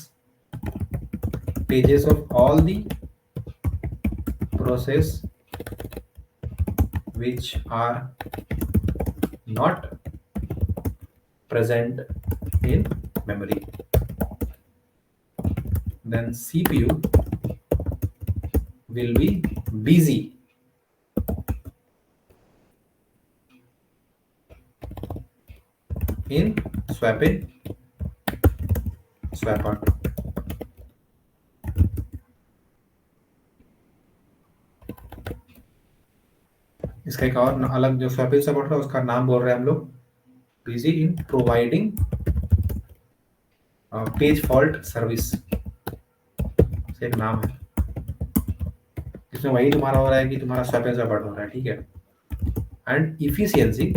[SPEAKER 1] pages of all the process which are not present in memory, then CPU will be busy in swap out। इसका एक और अलग जो swap support है उसका नाम बोल रहे हैं हम लोग busy in providing page fault service से एक नाम है, इसमें वही तुम्हारा हो रहा है कि तुम्हारा स्वैप सपोर्ट हो रहा है। ठीक है, and efficiency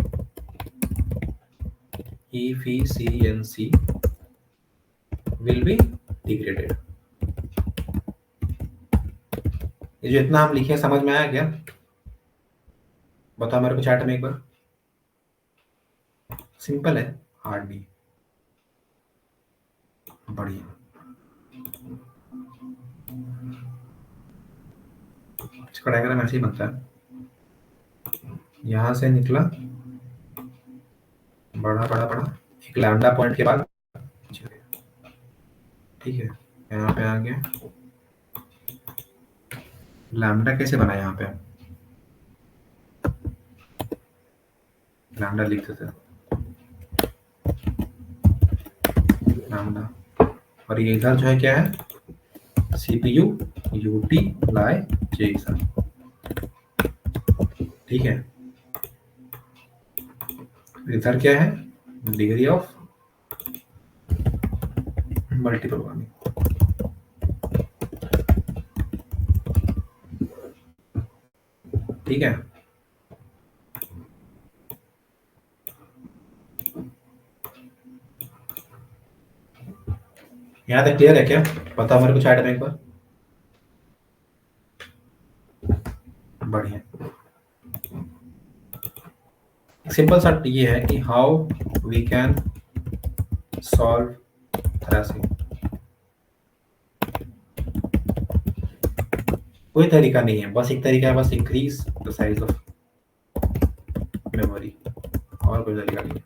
[SPEAKER 1] will be degraded। ये जो इतना हम लिखे समझ में आया क्या? बताओ मेरे को चैट में एक बार। सिंपल है, हार्ड नहीं। बढ़िया, इसका डायग्राम ऐसे ही बनता है। यहाँ से निकला, बढ़ा बढ़ा बढ़ा, एक लैम्डा पॉइंट के बाद नीचे गया। ठीक है, यहाँ पे आ गया। लैम्डा कैसे बना यहाँ पे? लैम्डा लिख देते हैं, लैम्डा। और ये इधर जो है क्या है? CPU utilization। ठीक है, इधर क्या है? Degree of multiple warming. ठीक है, यहाँ तक क्लियर है क्या? बताओ मेरे को चैट में एक बार। बढ़िया। सिंपल सा ये है कि how we can solve thrashing. कोई तरीका नहीं है, बस एक तरीका है, बस increase the size of memory, और कोई तरीका नहीं है।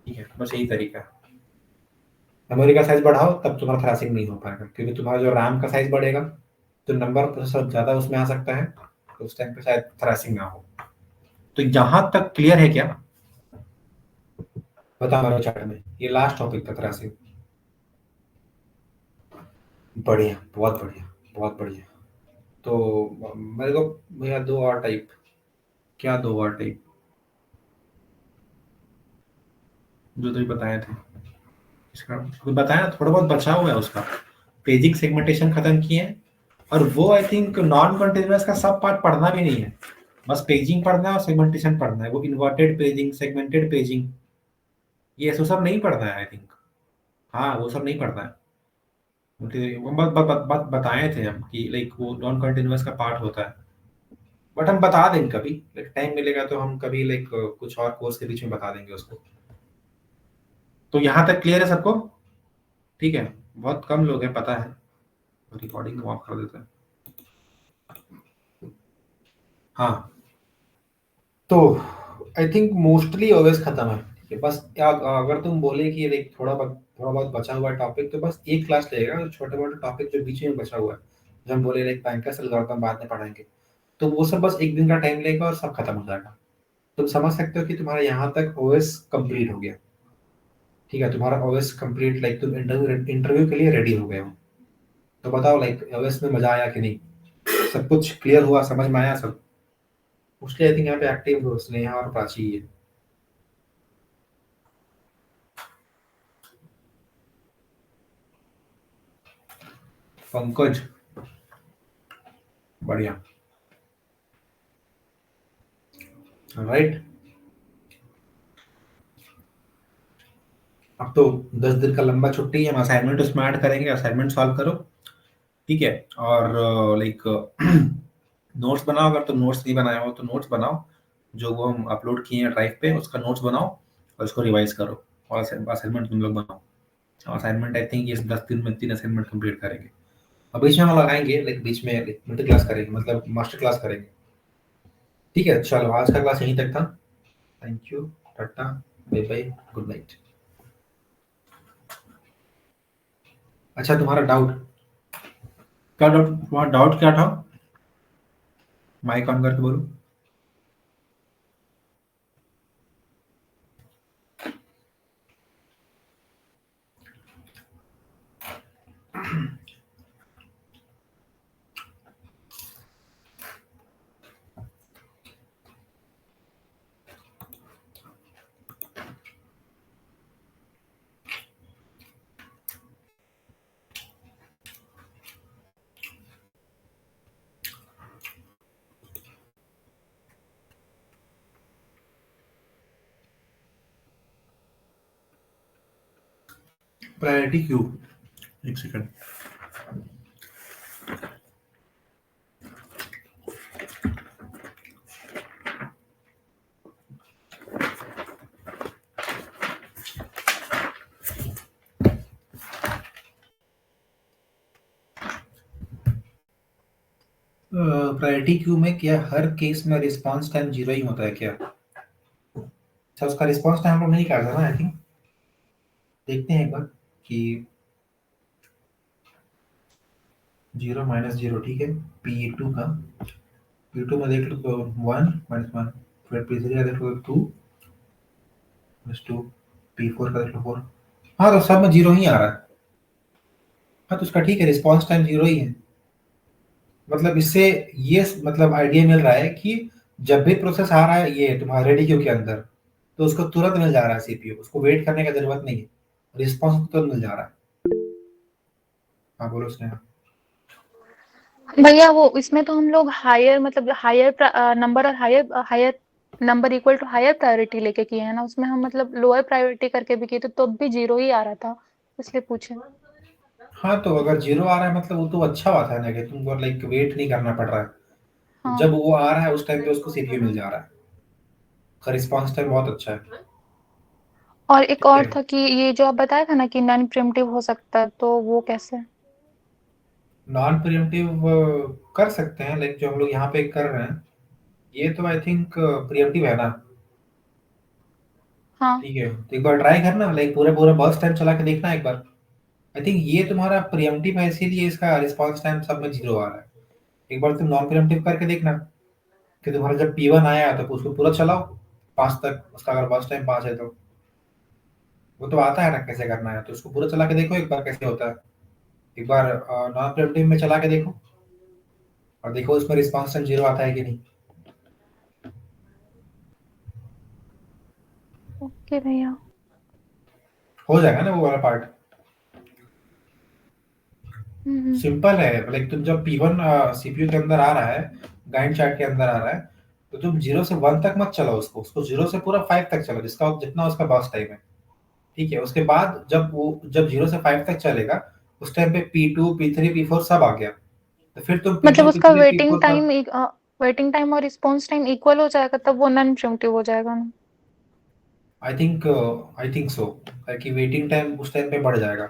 [SPEAKER 1] ठीक है, बस यही तरीका है। मेमोरी का साइज बढ़ाओ तब तुम्हारा थ्रेसिंग नहीं हो पाएगा, क्योंकि तुम्हारा जो रैम का साइज बढ़ेगा तो नंबर ऑफ प्रोसेसर ज़्यादा उसमें आ सकता है, तो उस टाइम पे शायद थ्रेसिंग ना हो। तो यहाँ तक क्लियर है क्या? बता मेरे चैट में, ये लास्ट टॉपिक था थ्रेसिंग। बढ़िया, बहुत बढ़िया, बहुत बढ़िया। तो मेरे को भैया दो और टाइप। क्या दो और टाइप? जो तुम बताए थे, इसका कुछ बताया, थोड़ा बहुत बचा हुआ है उसका। पेजिंग सेगमेंटेशन खत्म किए हैं, और वो आई थिंक नॉन कंटिन्यूअस का सब पार्ट पढ़ना भी नहीं है, बस पेजिंग पढ़ना है और सेगमेंटेशन पढ़ना है। वो इन्वर्टेड पेजिंग, सेगमेंटेड पेजिंग, ये वो सब नहीं पढ़ना है आई थिंक। हाँ, वो सब नहीं पढ़ना है। वो बताए थे हम कि लाइक वो नॉन कंटिन्यूअस का पार्ट होता है, बट हम बता देंगे कभी, लाइक टाइम मिलेगा तो हम कभी लाइक कुछ और कोर्स के बीच में बता देंगे उसको। तो यहाँ तक क्लियर है सबको? ठीक है, बहुत कम लोग हैं पता है। रिकॉर्डिंग को ऑफ कर देते हैं। हाँ, तो आई थिंक मोस्टली ऑलवेज खत्म है। ठीक है, बस अगर तुम बोले कि लाइक थोड़ा बहुत बचा हुआ टॉपिक, तो बस एक क्लास लगेगा। छोटे मोटे टॉपिक जो बीच में बचा हुआ है, जब हम बोले लाइक बैंकर्स एल्गोरिथम बाद में पढ़ाएंगे, तो वो सब बस एक दिन का टाइम लेगा और सब खत्म हो जाएगा। तुम समझ सकते हो कि तुम्हारा यहाँ तक ओएस कंप्लीट हो गया। ठीक है, तुम्हारा ओएस कंप्लीट, लाइक तुम इंटरव्यू के लिए रेडी हो गए हो। तो बताओ लाइक ओएस में मजा आया कि नहीं? सब कुछ क्लियर हुआ, समझ में आया सब? मोस्टली आई थिंक यहाँ पे एक्टिव स्नेहा और प्राची ही है। पंकज, बढ़िया, राइट। अब तो 10 दिन का लंबा छुट्टी है, हम असाइनमेंट उसमें ऐड करेंगे, असाइनमेंट सॉल्व करो। ठीक है, और लाइक नोट्स बनाओ, अगर तुम नोट्स नहीं बनाए हो तो नोट्स बनाओ, जो वो हम अपलोड किए हैं ड्राइव पे, उसका नोट्स बनाओ और उसको रिवाइज करो, और असाइनमेंट तुम लोग बनाओ। असाइनमेंट आई थिंक ये 10 दिन में 3 असाइनमेंट कंप्लीट करेंगे। अब बीच में हम लगाएंगे, लाइक बीच में मिड क्लास करेंगे, मतलब मास्टर क्लास करेंगे। ठीक है, चलो आज का क्लास यहीं तक था। थैंक यू, टाटा, बाय बाय, गुड नाइट। अच्छा, तुम्हारा डाउट क्या? तुम्हारा डाउट क्या था? माइक ऑन करके बोलो। प्रायोरिटी क्यू, एक सेकंड। प्रायोरिटी क्यू में क्या हर केस में रिस्पांस टाइम 0 ही होता है क्या? अच्छा, उसका रिस्पांस टाइम हम लोग नहीं काटते ना, आई थिंक। देखते हैं एक बार कि 0 माइनस 0, ठीक है। P2 का P2 में देख लो तो 1 माइनस 1, फिर P3 का देख लो 2 प्लस 2, P4 का देख लो 4। हाँ, तो सब में 0 ही आ रहा है। हाँ, तो उसका ठीक है, रिस्पांस टाइम 0 ही है। मतलब इससे ये मतलब आइडिया मिल रहा है कि जब भी प्रोसेस आ रहा है ये तुम्हारे रेडी क्यू के अंदर, तो उसको तुरंत मिल जा रहा है सीपीयू, उसको वेट करने की जरूरत नहीं है, रिस्पांस तुरंत मिल जा रहा है। हाँ, बोलो स्नेहा।
[SPEAKER 2] भैया वो इसमें तो हम लोग हायर मतलब हायर नंबर और higher higher number equal to higher priority लेके किए हैं ना, उसमें हम मतलब लोअर प्रायोरिटी करके भी किए तो भी 0 ही आ रहा था, इसलिए पूछे।
[SPEAKER 1] हाँ, तो अगर 0 आ रहा है मतलब वो तो अच्छा बात है ना, कि तुमको लाइक वेट नहीं करना पड़ रहा है। तो
[SPEAKER 2] हाँ।
[SPEAKER 1] जब वो आ रहा है उस टाइम पे उसको सीपीयू मिल जा रहा है। उसका रिस्पांस टाइम बहुत अच्छा है।
[SPEAKER 2] और एक
[SPEAKER 1] ठीक
[SPEAKER 2] और
[SPEAKER 1] है।
[SPEAKER 2] था कि ये जो आप बताया था ना कि नॉन प्रिम्प्टिव हो सकता है, तो वो कैसे?
[SPEAKER 1] नॉन प्रिएम्प्टिव कर सकते हैं, लाइक जो हम लोग यहाँ पे कर रहे हैं, ये तो आई थिंक प्रिएम्प्टिव है ना।
[SPEAKER 2] हाँ।
[SPEAKER 1] ठीक है, तो एक बार ट्राई करना, लाइक पूरा पूरा बर्स्ट टाइम चला के देखना एक बार। आई थिंक ये तुम्हारा प्रिएम्प्टिव है, इसीलिए इसका रिस्पांस टाइम सब में 0 आ रहा है। एक बार तुम नॉन प्रिएम्प्टिव करके देखना कि तुम्हारा जब P1 आया तो उसको पूरा चलाओ 5 तक, उसका अगर बर्स्ट टाइम 5 है तो। वो तो आता है ना कैसे करना है, तो उसको पूरा चला के देखो एक बार कैसे होता है। एक बार नॉन प्रिएम्प्टिव में चला के देखो और देखो उसमें रिस्पांस टाइम 0 आता है कि नहीं।
[SPEAKER 2] ओके भैया।
[SPEAKER 1] हो जाएगा ना वो वाला पार्ट।
[SPEAKER 2] हम्म।
[SPEAKER 1] सिंपल है, लाइक तुम जब P1 सीपीयू के अंदर आ रहा है, गाइड चार्ट के अंदर आ रहा है, तो तुम 0 से 1 तक मत चलाओ उसको 0 से पूरा 5 तक चलो, जिसका जितना उसका बर्स्ट टाइम है। ठीक है, उसके बाद जब 0 से 5 तक चलेगा, उस टाइम पे P2 P3 P4 सब आ गया, तो फिर तुम
[SPEAKER 2] मतलब
[SPEAKER 1] P2
[SPEAKER 2] उसका
[SPEAKER 1] P3 P4 पर।
[SPEAKER 2] वेटिंग टाइम और रिस्पॉन्स टाइम इक्वल हो जाएगा, तब वो नॉन प्रिम्प्टिव हो जाएगा ना?
[SPEAKER 1] आई थिंक सो, कि वेटिंग टाइम उस टाइम पे बढ़ जाएगा,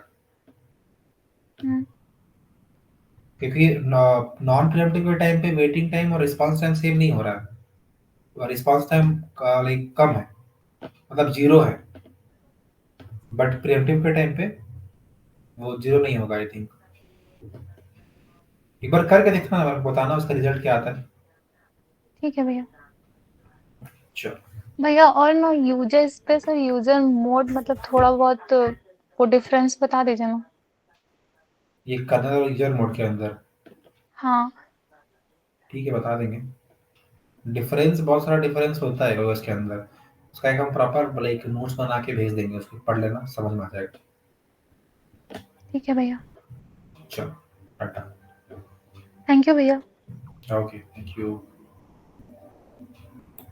[SPEAKER 2] हम्म।
[SPEAKER 1] क्योंकि नॉन प्रिएम्प्टिव के टाइम पे वेटिंग टाइम और रिस्पांस टाइम सेम नहीं हो रहा है, और रिस्पांस टाइम का लाइक कम है, मतलब 0 है। बट प्रिएम्प्टिव के टाइम पे वो 0 नहीं होगा आई थिंक। एक बार करके देखना और बताना उसका रिजल्ट क्या आता है।
[SPEAKER 2] ठीक है भैया।
[SPEAKER 1] चलो।
[SPEAKER 2] भैया और ना यूजर स्पेस और यूजर मोड मतलब थोड़ा बहुत वो डिफरेंस बता दीजिए ना।
[SPEAKER 1] ये कर्नल और यूजर मोड के अंदर।
[SPEAKER 2] हाँ।
[SPEAKER 1] ठीक है, बता देंगे। डिफरेंस, बहुत सारा डिफरेंस होता है ओएस के अंदर। उसका एक हम प्रॉपर लाइक नोट्स बना के भेज देंगे, उसको पढ़ लेना, समझ में आ जाएगा।
[SPEAKER 2] ठीक है भैया।
[SPEAKER 1] चलो, टाटा।
[SPEAKER 2] थैंक यू भैया।
[SPEAKER 1] Okay, thank you.